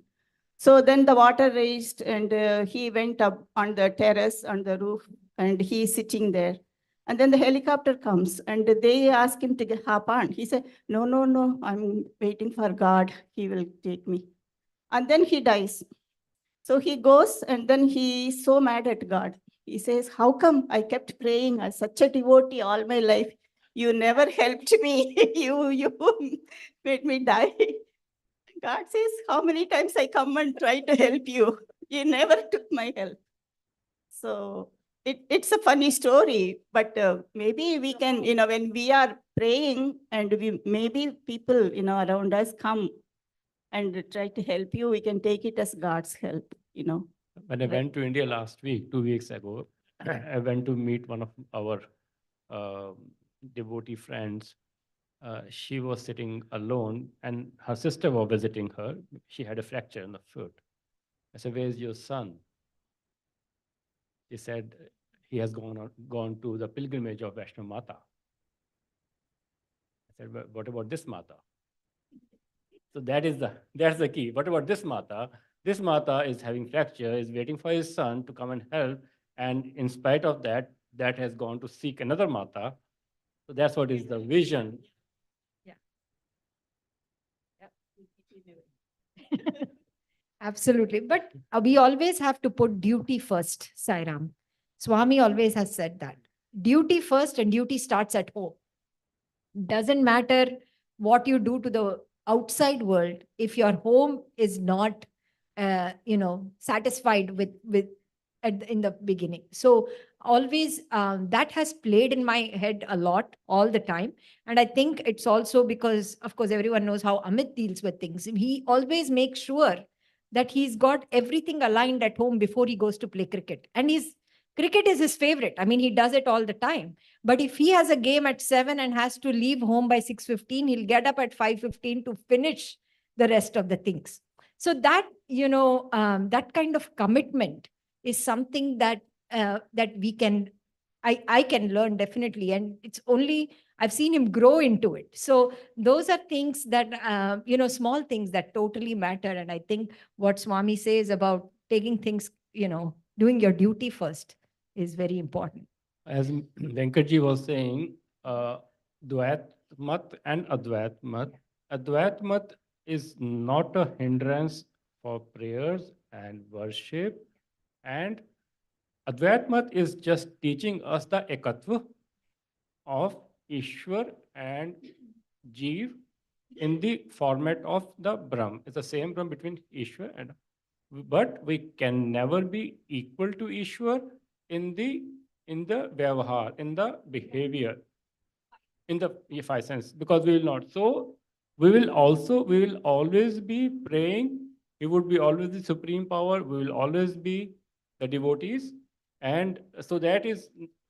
So then the water raised, and he went up on the terrace, on the roof, and he's sitting there. And then the helicopter comes, and they ask him to hop on. He said, no, I'm waiting for God, he will take me. And then he dies. So he goes, and then he's so mad at God. He says, how come I kept praying as such a devotee all my life? You never helped me. you made me die. God says, how many times I come and try to help you? You never took my help. So it's a funny story, but maybe we can, when we are praying and maybe people, around us come and try to help you, we can take it as God's help, When I Right. went to India last week, 2 weeks ago, I went to meet one of our devotee friends. She was sitting alone, and her sister was visiting her. She had a fracture in the foot. I said, "Where's your son?" She said, "He has gone to the pilgrimage of Vaishno Mata." I said, "What about this Mata?" So that's the key. What about this Mata? This Mata is having fracture, is waiting for his son to come and help, and in spite of that, that has gone to seek another Mata. So that's what is the vision. Absolutely. But we always have to put duty first, Sairam. Swami always has said that. Duty first, and duty starts at home. Doesn't matter what you do to the outside world if your home is not satisfied with in the beginning. So always that has played in my head a lot all the time. And I think it's also because, of course, everyone knows how Amit deals with things. He always makes sure that he's got everything aligned at home before he goes to play cricket. And cricket is his favorite. I mean, he does it all the time. But if he has a game at 7 and has to leave home by 6:15, he'll get up at 5:15 to finish the rest of the things. So that, that kind of commitment is something that that we can, I can learn definitely. And it's only, I've seen him grow into it. So those are things that, small things that totally matter. And I think what Swami says about taking things, doing your duty first is very important. As Venkatji was saying, Dvait Mat and Advait Mat. Advait Mat is not a hindrance for prayers and worship. And Advait Mat is just teaching us the ekatva of Ishwar and Jeev in the format of the Brahm. It's the same Brahm between Ishwar and, but we can never be equal to Ishwar in the vyavahar, in the behavior, in the five sense, because we will not. So we will always be praying. He would be always the supreme power. We will always be the devotees. And so that is,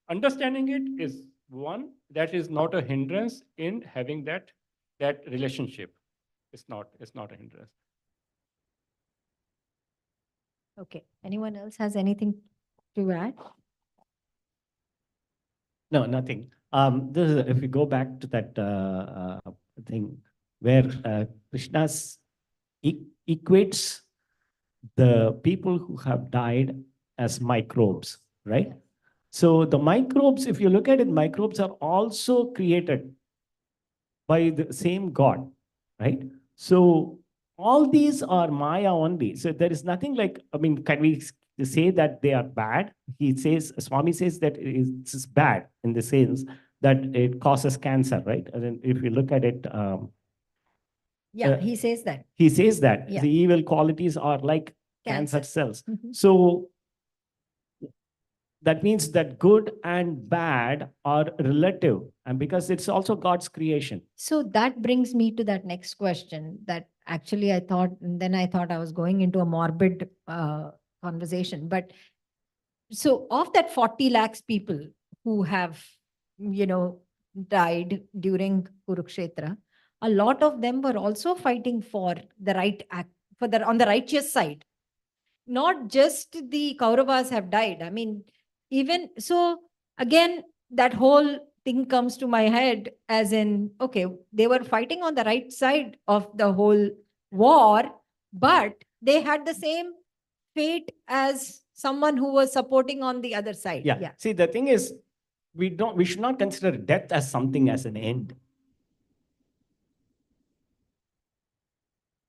understanding it is one, that is not a hindrance in having that relationship. It's not a hindrance. Okay. Anyone else has anything to add? No, nothing. This is, if we go back to that thing where Krishna equates the people who have died as microbes, right? So the microbes, if you look at it, microbes are also created by the same God, right? So all these are Maya only. So there is nothing like, I mean, can we say that they are bad? He says, Swami says that it's bad in the sense that it causes cancer, right? And then if you look at it, He says that. he says that Yeah. the evil qualities are like cancer cells. Mhm. So that means that good and bad are relative, and because it's also God's creation. So that brings me to that next question, that Actually, I thought, and then I thought I was going into a morbid conversation. But so of that 40 lakhs people who have, died during Kurukshetra, a lot of them were also fighting for the right act, on the righteous side. Not just the Kauravas have died. I mean, even so, again, that whole thing comes to my head as in, okay, they were fighting on the right side of the whole war, but they had the same fate as someone who was supporting on the other side. Yeah. See, the thing is, we should not consider death as something as an end.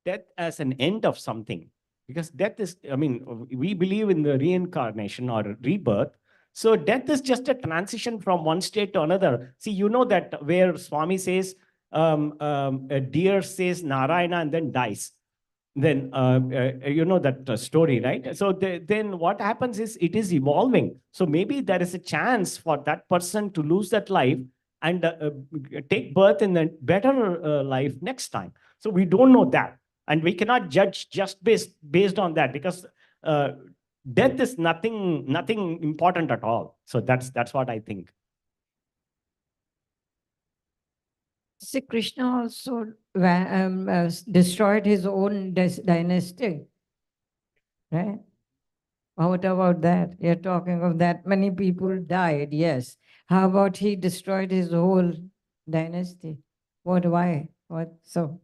Death as an end of something. Because death is, I mean, we believe in the reincarnation or rebirth. So death is just a transition from one state to another. See, you know that where Swami says, a deer says Narayana and then dies. Then, you know that story, right? So then what happens is it is evolving. So maybe there is a chance for that person to lose that life and take birth in a better life next time. So we don't know that. And we cannot judge just based on that, because death is nothing important at all. So that's what I think. See, Krishna also destroyed his own dynasty, right? What about that? You're talking of that many people died, yes. How about he destroyed his whole dynasty? What, why? What, so?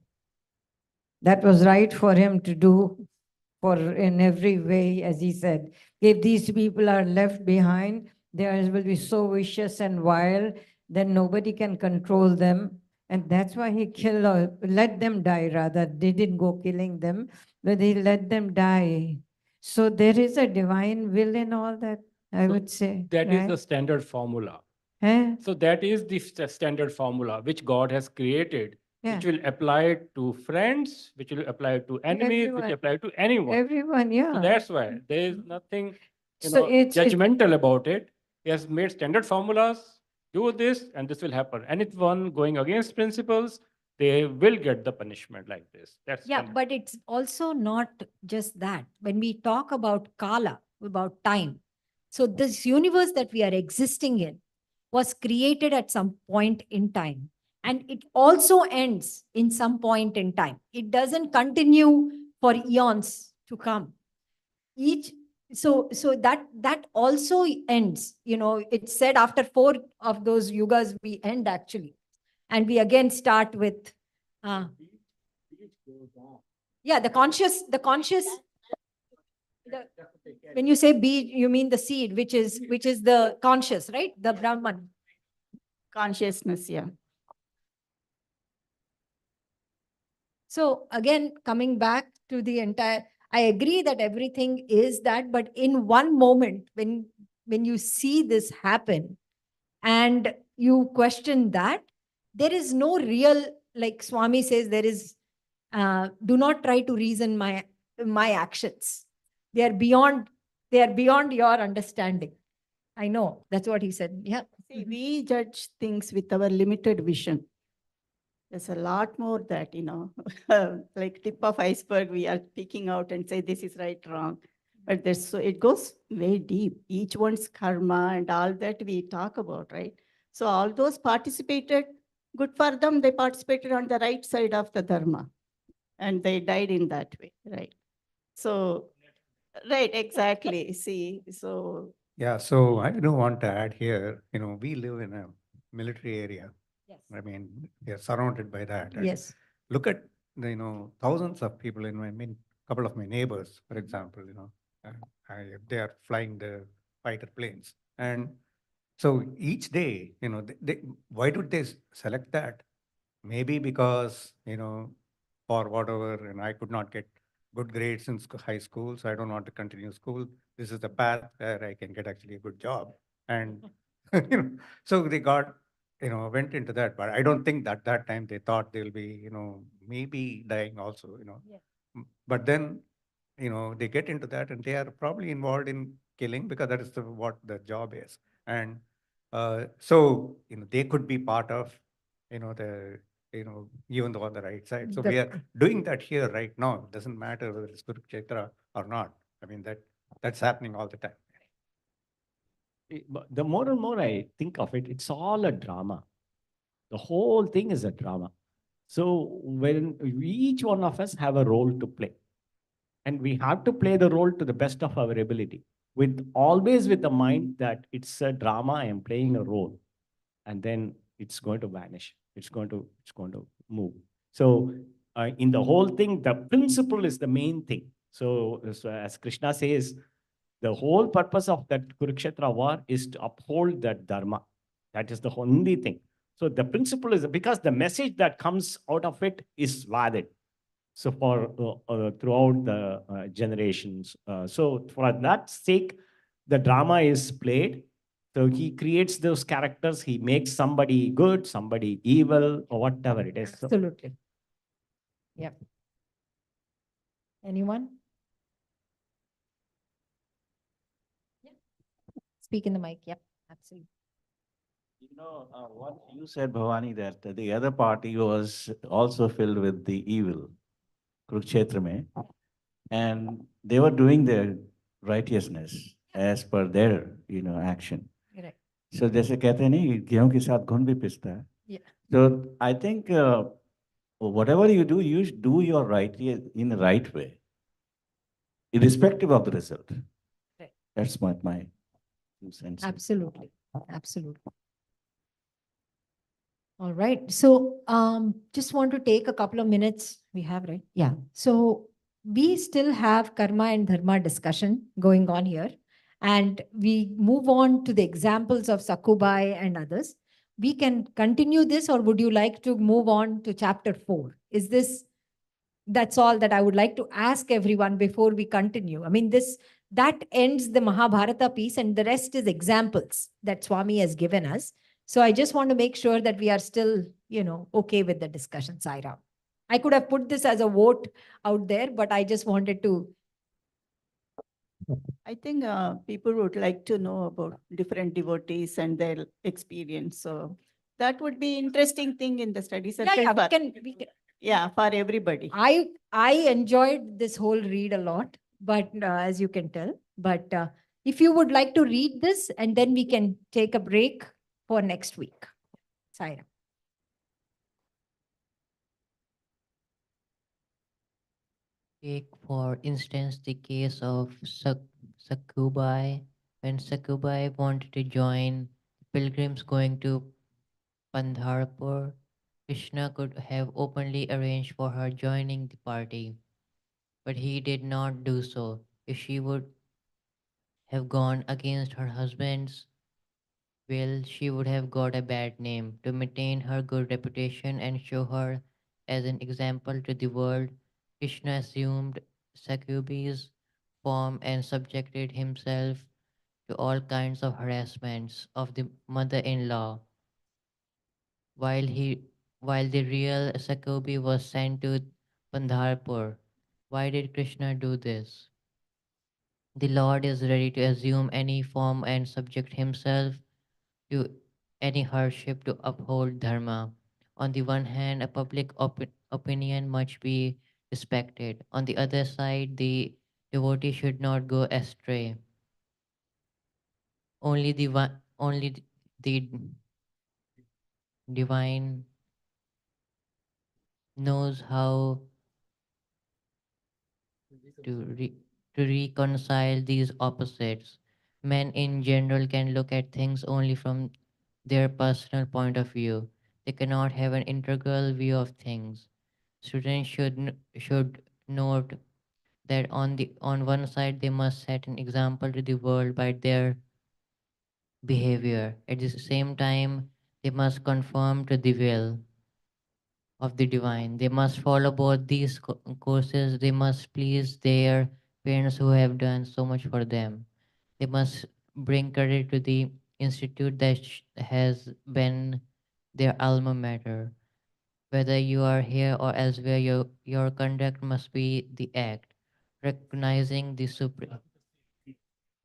That was right for him to do, for in every way, as he said. If these people are left behind, they will be so vicious and wild, then nobody can control them. And that's why he killed, or let them die rather. They didn't go killing them, but he let them die. So there is a divine will in all that, I would say. That is right? the standard formula. Eh? So that is the standard formula which God has created, Yeah. which will apply to friends, which will apply to enemies, which Everyone. apply to anyone. Everyone, yeah. So that's why there is nothing So it's judgmental about it. He has made standard formulas, do this, and this will happen. Anyone going against principles, they will get the punishment like this. That's Yeah, but it's also not just that. When we talk about Kala, about time, so this universe that we are existing in was created at some point in time. And it also ends in some point in time. It doesn't continue for eons to come. So that also ends. It's said after 4 of those yugas we end actually. And we again start with yeah, the conscious, when you say bead, you mean the seed, which is the conscious, right? The Brahman. Consciousness, yeah. So again, coming back to the entire, I agree that everything is that, but in one moment, when you see this happen and you question that, there is no real, like Swami says, there is, do not try to reason my actions. They are beyond your understanding. I know that's what he said. Yeah. See, we judge things with our limited vision. There's a lot more that, like tip of iceberg, we are picking out and say this is right, wrong. But it goes very deep. Each one's karma and all that we talk about, right? So all those participated, good for them, they participated on the right side of the dharma. And they died in that way, right? So, right, exactly. See, so. Yeah, so I do want to add here, we live in a military area. Yes. I mean, we are surrounded by that. And Yes. look at, thousands of people couple of my neighbors, for example, they are flying the fighter planes. And so each day, why do they select that? Maybe because, for whatever, and I could not get good grades in high school, so I don't want to continue school. This is the path where I can get actually a good job. And, so they went into that. But I don't think that time they thought they'll be, maybe dying also, Yeah. But then, they get into that and they are probably involved in killing because that is what the job is. And so, they could be part of, the even though on the right side. So The- we are doing that here right now. It doesn't matter whether it's Kurukshetra or not. I mean, that's happening all the time. But the more and more I think of it, it's all a drama. The whole thing is a drama. So when each one of us have a role to play, and we have to play the role to the best of our ability, with always with the mind that it's a drama, I am playing a role, and then it's going to vanish. It's going to move. So in the whole thing, the principle is the main thing. So as Krishna says, the whole purpose of that Kurukshetra war is to uphold that dharma. That is the only thing. So the principle is because the message that comes out of it is valid. So for throughout the generations. So for that sake, the drama is played. So he creates those characters. He makes somebody good, somebody evil, or whatever it is. So Absolutely. Yeah. Anyone? Yeah. Speak in the mic. Yep, absolutely. What you said, Bhavani, that the other party was also filled with the evil, Kurukshetra mein, and they were doing their righteousness as per their, action. Right. So जैसे कहते हैं नहीं गेहूं के साथ घुन भी पिसता है. Yeah. So I think whatever you do your right in the right way, irrespective of the result. Right. That's my 2 cents. Absolutely. Absolutely. All right. So just want to take a couple of minutes. We have, right? Yeah. So we still have karma and dharma discussion going on here. And we move on to the examples of Sakubai and others. We can continue this, or would you like to move on to chapter 4? That's all that I would like to ask everyone before we continue. I mean, that ends the Mahabharata piece, and the rest is examples that Swami has given us. So I just want to make sure that we are still, okay with the discussion, Saira. I could have put this as a vote out there, but I just wanted to. I think people would like to know about different devotees and their experience. So that would be interesting thing in the study session. Yeah, for, we can. yeah, for everybody. I enjoyed this whole read a lot, but as you can tell. But if you would like to read this, and then we can take a break for next week. Saira. Take, for instance, the case of Sakubai. When Sakubai wanted to join pilgrims going to Pandharpur, Krishna could have openly arranged for her joining the party, but he did not do so. If she would have gone against her husband's will, she would have got a bad name. To maintain her good reputation and show her as an example to the world, Krishna assumed Sakubi's form and subjected himself to all kinds of harassments of the mother-in-law. While the real Sakubi was sent to Pandharpur. Why did Krishna do this? The Lord is ready to assume any form and subject himself to any hardship to uphold dharma. On the one hand, a public opinion must be respected. On the other side, the devotee should not go astray. Only the divine knows how to reconcile these opposites. Men in general can look at things only from their personal point of view. They cannot have an integral view of things. Students should note that on one side they must set an example to the world by their behavior. At the same time, they must conform to the will of the divine. They must follow both these courses. They must please their parents who have done so much for them. They must bring credit to the institute that has been their alma mater. Whether you are here or elsewhere, your conduct must be the act, recognizing the supreme.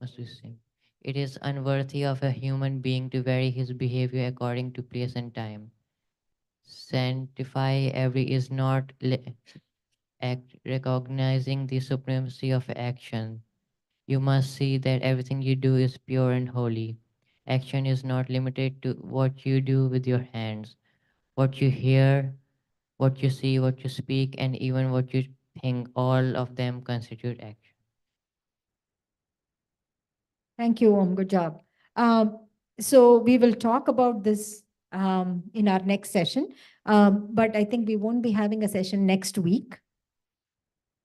Must be same. It is unworthy of a human being to vary his behavior according to place and time. sanctify every is not recognizing the supremacy of action. You must see that everything you do is pure and holy. Action is not limited to what you do with your hands, what you hear, what you see, what you speak, and even what you think. All of them constitute action. Thank you, Om. Good job. So we will talk about this in our next session, but I think we won't be having a session next week.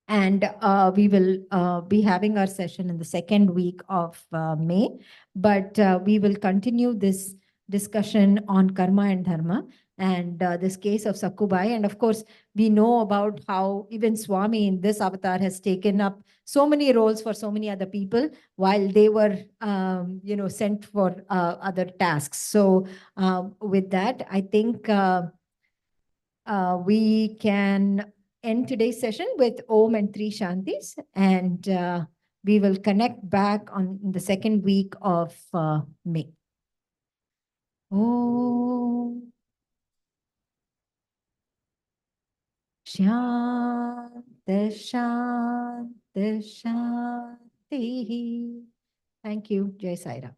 And we will be having our session in the second week of May, but we will continue this discussion on karma and dharma and this case of Sakubai. And of course, we know about how even Swami in this avatar has taken up so many roles for so many other people while they were, sent for other tasks. So with that, I think we can end today's session with Om and Three Shantis, and we will connect back on the second week of May. Om Shanti Shanti Shanti. Thank you. Jai Sai Ram.